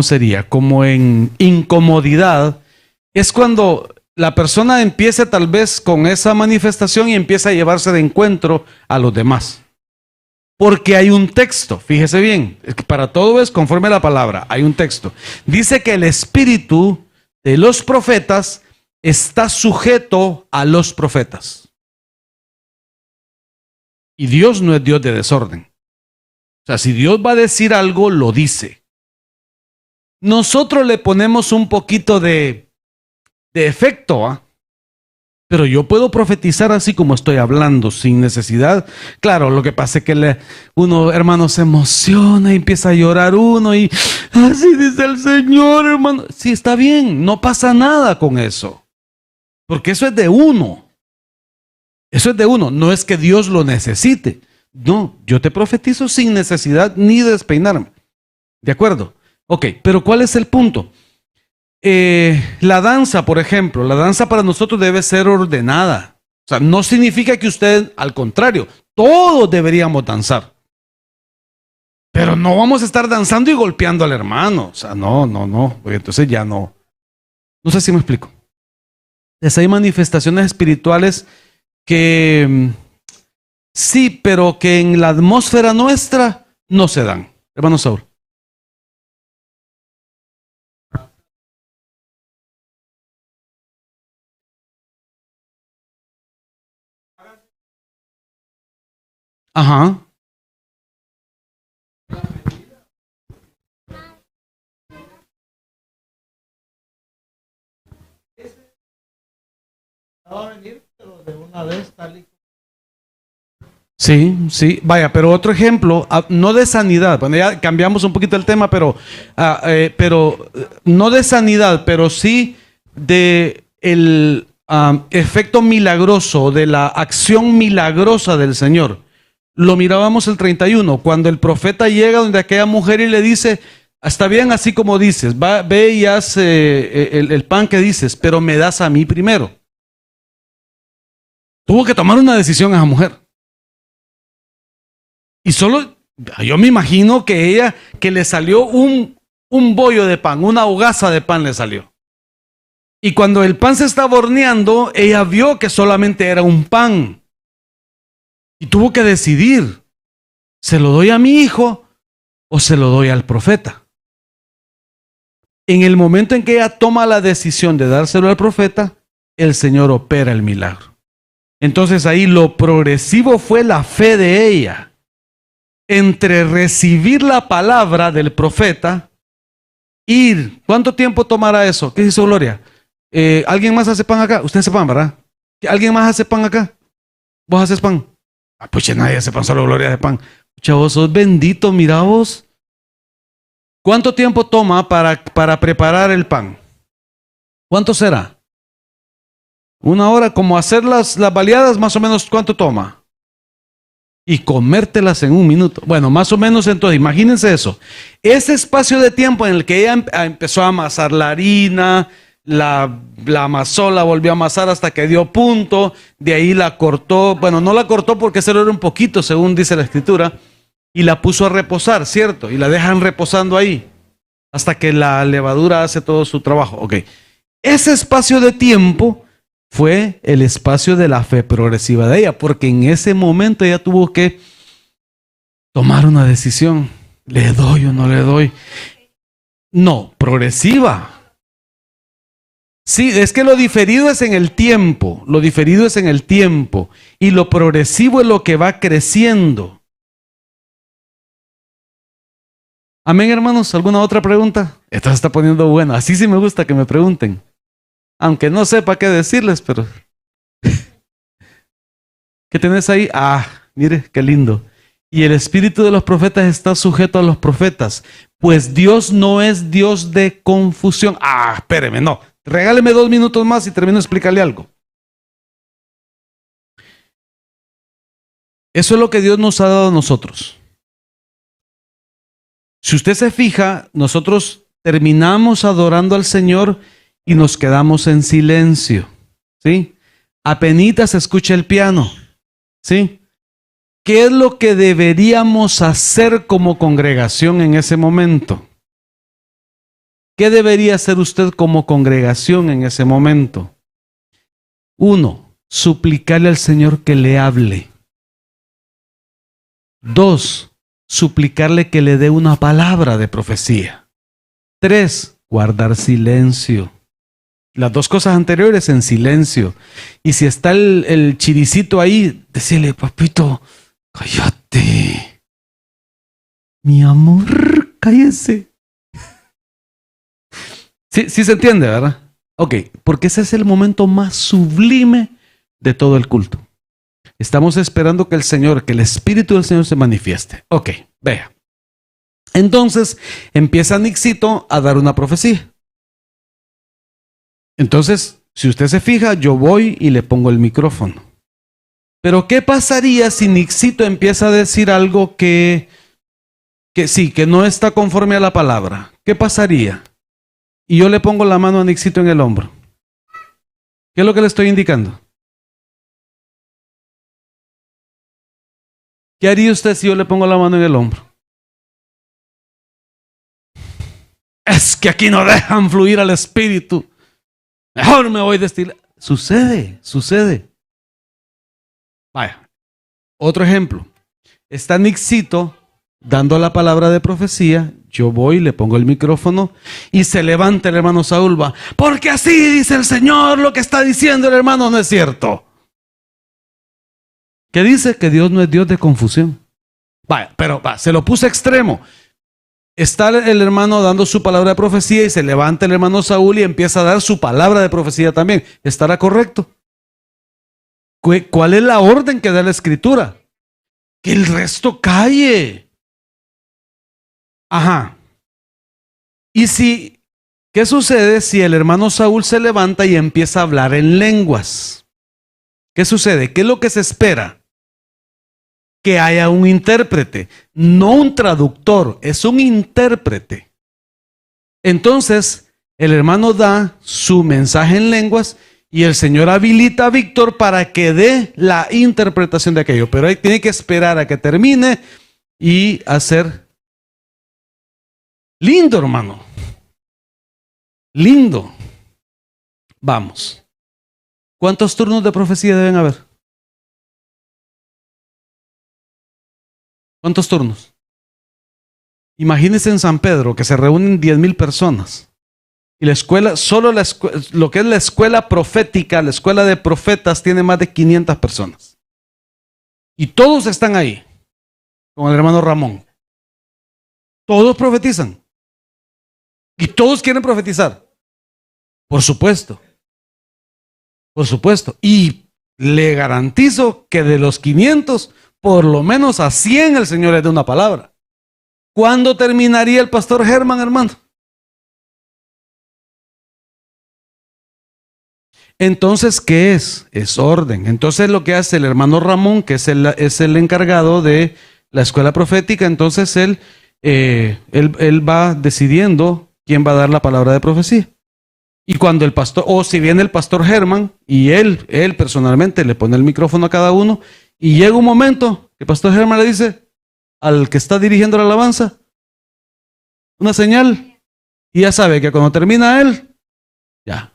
S1: sería? Como en incomodidad, es cuando la persona empieza tal vez con esa manifestación y empieza a llevarse de encuentro a los demás. Porque hay un texto, fíjese bien, es que para todo es conforme a la palabra, hay un texto. Dice que el espíritu de los profetas está sujeto a los profetas. Y Dios no es Dios de desorden. O sea, si Dios va a decir algo, lo dice. Nosotros le ponemos un poquito de efecto, ¿ah? Pero yo puedo profetizar así como estoy hablando, sin necesidad. Claro, lo que pasa es que uno, hermano, se emociona y empieza a llorar uno y así dice el Señor, hermano. Sí, está bien, no pasa nada con eso. Porque eso es de uno. Eso es de uno, no es que Dios lo necesite. No, yo te profetizo sin necesidad ni de despeinarme. ¿De acuerdo? Ok, pero ¿cuál es el punto? La danza, por ejemplo, la danza para nosotros debe ser ordenada. O sea, no significa que usted, al contrario, todos deberíamos danzar. Pero no vamos a estar danzando y golpeando al hermano. O sea, no, porque entonces ya no. No sé si me explico. Entonces hay manifestaciones espirituales que sí, pero que en la atmósfera nuestra no se dan. Hermano Saúl. Ajá. Sí, sí, vaya, pero otro ejemplo, no de sanidad, bueno, ya cambiamos un poquito el tema, pero no de sanidad, pero sí de el efecto milagroso, de la acción milagrosa del Señor. Lo mirábamos el 31, cuando el profeta llega donde aquella mujer y le dice, está bien así como dices, ve y haz el pan que dices, pero me das a mí primero. Tuvo que tomar una decisión esa mujer. Y solo, yo me imagino que ella, que le salió un bollo de pan, una hogaza de pan le salió. Y cuando el pan se estaba horneando, ella vio que solamente era un pan. Y tuvo que decidir, ¿se lo doy a mi hijo o se lo doy al profeta? En el momento en que ella toma la decisión de dárselo al profeta, el Señor opera el milagro. Entonces ahí lo progresivo fue la fe de ella. Entre recibir la palabra del profeta, ir. ¿Cuánto tiempo tomará eso? ¿Qué dice Gloria? ¿Alguien más hace pan acá? Usted hace pan, ¿verdad? ¿Alguien más hace pan acá? ¿Vos haces pan? Ah, pues nadie hace pan, solo Gloria hace pan. Vos sos bendito, mira vos. ¿Cuánto tiempo toma para preparar el pan? ¿Cuánto será? 1 hora, como hacer las baleadas, más o menos, ¿cuánto toma? Y comértelas en 1 minuto. Bueno, más o menos entonces, imagínense eso. Ese espacio de tiempo en el que ella empezó a amasar la harina, la amasó, la volvió a amasar hasta que dio punto, de ahí la cortó, bueno, no la cortó porque se lo era un poquito, según dice la escritura, y la puso a reposar, ¿cierto? Y la dejan reposando ahí, hasta que la levadura hace todo su trabajo. Ok. Ese espacio de tiempo fue el espacio de la fe progresiva de ella, porque en ese momento ella tuvo que tomar una decisión. ¿Le doy o no le doy? No, progresiva. Sí, es que lo diferido es en el tiempo, lo diferido es en el tiempo, y lo progresivo es lo que va creciendo. Amén, hermanos. ¿Alguna otra pregunta? Esta se está poniendo buena. Así sí me gusta que me pregunten. Aunque no sepa qué decirles, pero... ¿Qué tenés ahí? Ah, mire, qué lindo. Y el espíritu de los profetas está sujeto a los profetas, pues Dios no es Dios de confusión. Ah, espéreme, no. Regáleme 2 minutos más y termino de explicarle algo. Eso es lo que Dios nos ha dado a nosotros. Si usted se fija, nosotros terminamos adorando al Señor y nos quedamos en silencio, ¿sí? Apenitas se escucha el piano, ¿sí? ¿Qué es lo que deberíamos hacer como congregación en ese momento? ¿Qué debería hacer usted como congregación en ese momento? 1, suplicarle al Señor que le hable. 2, suplicarle que le dé una palabra de profecía. 3, guardar silencio. Las 2 cosas anteriores en silencio. Y si está el chiricito ahí, decirle, papito, cállate. Mi amor, cállese. Sí se entiende, ¿verdad? Ok, porque ese es el momento más sublime de todo el culto. Estamos esperando que el Espíritu del Señor se manifieste. Ok, vea. Entonces empieza Nixito a dar una profecía. Entonces, si usted se fija, yo voy y le pongo el micrófono. Pero ¿qué pasaría si Nixito empieza a decir algo que no está conforme a la palabra? ¿Qué pasaría? Y yo le pongo la mano a Nixito en el hombro. ¿Qué es lo que le estoy indicando? ¿Qué haría usted si yo le pongo la mano en el hombro? Es que aquí no dejan fluir al Espíritu. Mejor me voy de estilo. Sucede. Vaya, otro ejemplo. Está Nixito dando la palabra de profecía. Yo voy, le pongo el micrófono y se levanta el hermano Saúl, va. Porque así dice el Señor, lo que está diciendo el hermano no es cierto. ¿Qué dice? Que Dios no es Dios de confusión. Vaya, pero se lo puse extremo. Está el hermano dando su palabra de profecía y se levanta el hermano Saúl y empieza a dar su palabra de profecía también. ¿Estará correcto? ¿Cuál es la orden que da la Escritura? Que el resto calle. Ajá. ¿Qué sucede si el hermano Saúl se levanta y empieza a hablar en lenguas? ¿Qué sucede? ¿Qué es lo que se espera? Que haya un intérprete, no un traductor, es un intérprete. Entonces, el hermano da su mensaje en lenguas y el Señor habilita a Víctor para que dé la interpretación de aquello. Pero ahí tiene que esperar a que termine y hacer. Lindo, hermano. Lindo. Vamos. ¿Cuántos turnos de profecía deben haber? ¿Cuántos turnos? Imagínense en San Pedro que se reúnen 10,000 personas. Y la escuela, lo que es la escuela profética, la escuela de profetas, tiene más de 500 personas. Y todos están ahí, con el hermano Ramón. Todos profetizan. Y todos quieren profetizar. Por supuesto. Por supuesto. Y le garantizo que de los 500, por lo menos a 100 el Señor les dé una palabra. ¿Cuándo terminaría el pastor Germán, hermano? Entonces, ¿qué es? Es orden. Entonces, lo que hace el hermano Ramón, que es el encargado de la escuela profética, entonces él va decidiendo quién va a dar la palabra de profecía. Y cuando el pastor, o si viene el pastor Germán, y él personalmente le pone el micrófono a cada uno, y llega un momento que el pastor Germán le dice al que está dirigiendo la alabanza una señal, y ya sabe que cuando termina él, ya.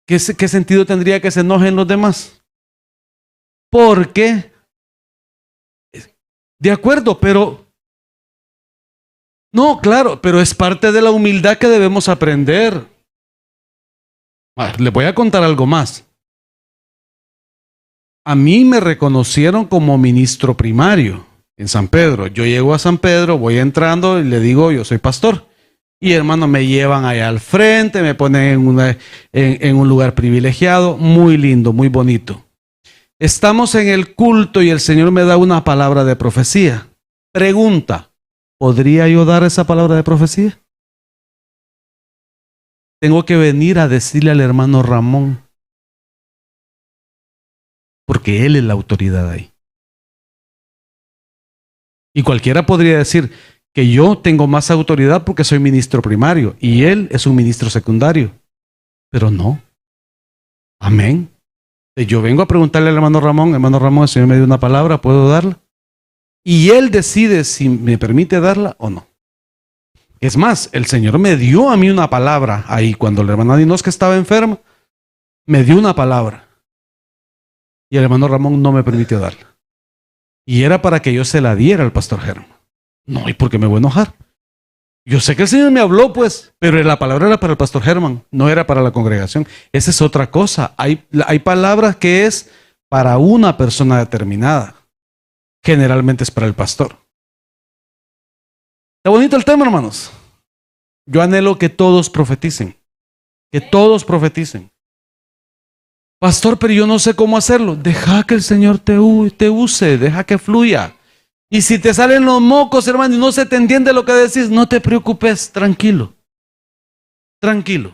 S1: ¿Qué sentido tendría que se enojen los demás? Porque, de acuerdo, pero no, claro, pero es parte de la humildad que debemos aprender. Les voy a contar algo más. A mí me reconocieron como ministro primario en San Pedro. Yo llego a San Pedro, voy entrando y le digo, yo soy pastor. Y hermano, me llevan allá al frente, me ponen en un lugar privilegiado, muy lindo, muy bonito. Estamos en el culto y el Señor me da una palabra de profecía. Pregunta, ¿podría yo dar esa palabra de profecía? Tengo que venir a decirle al hermano Ramón, porque él es la autoridad ahí. Y cualquiera podría decir que yo tengo más autoridad porque soy ministro primario y él es un ministro secundario. Pero no. Amén. Yo vengo a preguntarle al hermano Ramón, el Señor me dio una palabra, ¿puedo darla? Y él decide si me permite darla o no. Es más, el Señor me dio a mí una palabra ahí cuando el hermano Adinosca estaba enfermo, me dio una palabra. Y el hermano Ramón no me permitió darla. Y era para que yo se la diera al pastor Germán. No, ¿y por qué me voy a enojar? Yo sé que el Señor me habló, pues, pero la palabra era para el pastor Germán, no era para la congregación. Esa es otra cosa. Hay palabras que es para una persona determinada. Generalmente es para el pastor. Está bonito el tema, hermanos. Yo anhelo que todos profeticen. Que todos profeticen. Pastor, pero yo no sé cómo hacerlo. Deja que el Señor te use, deja que fluya. Y si te salen los mocos, hermano, y no se te entiende lo que decís, no te preocupes, tranquilo. Tranquilo.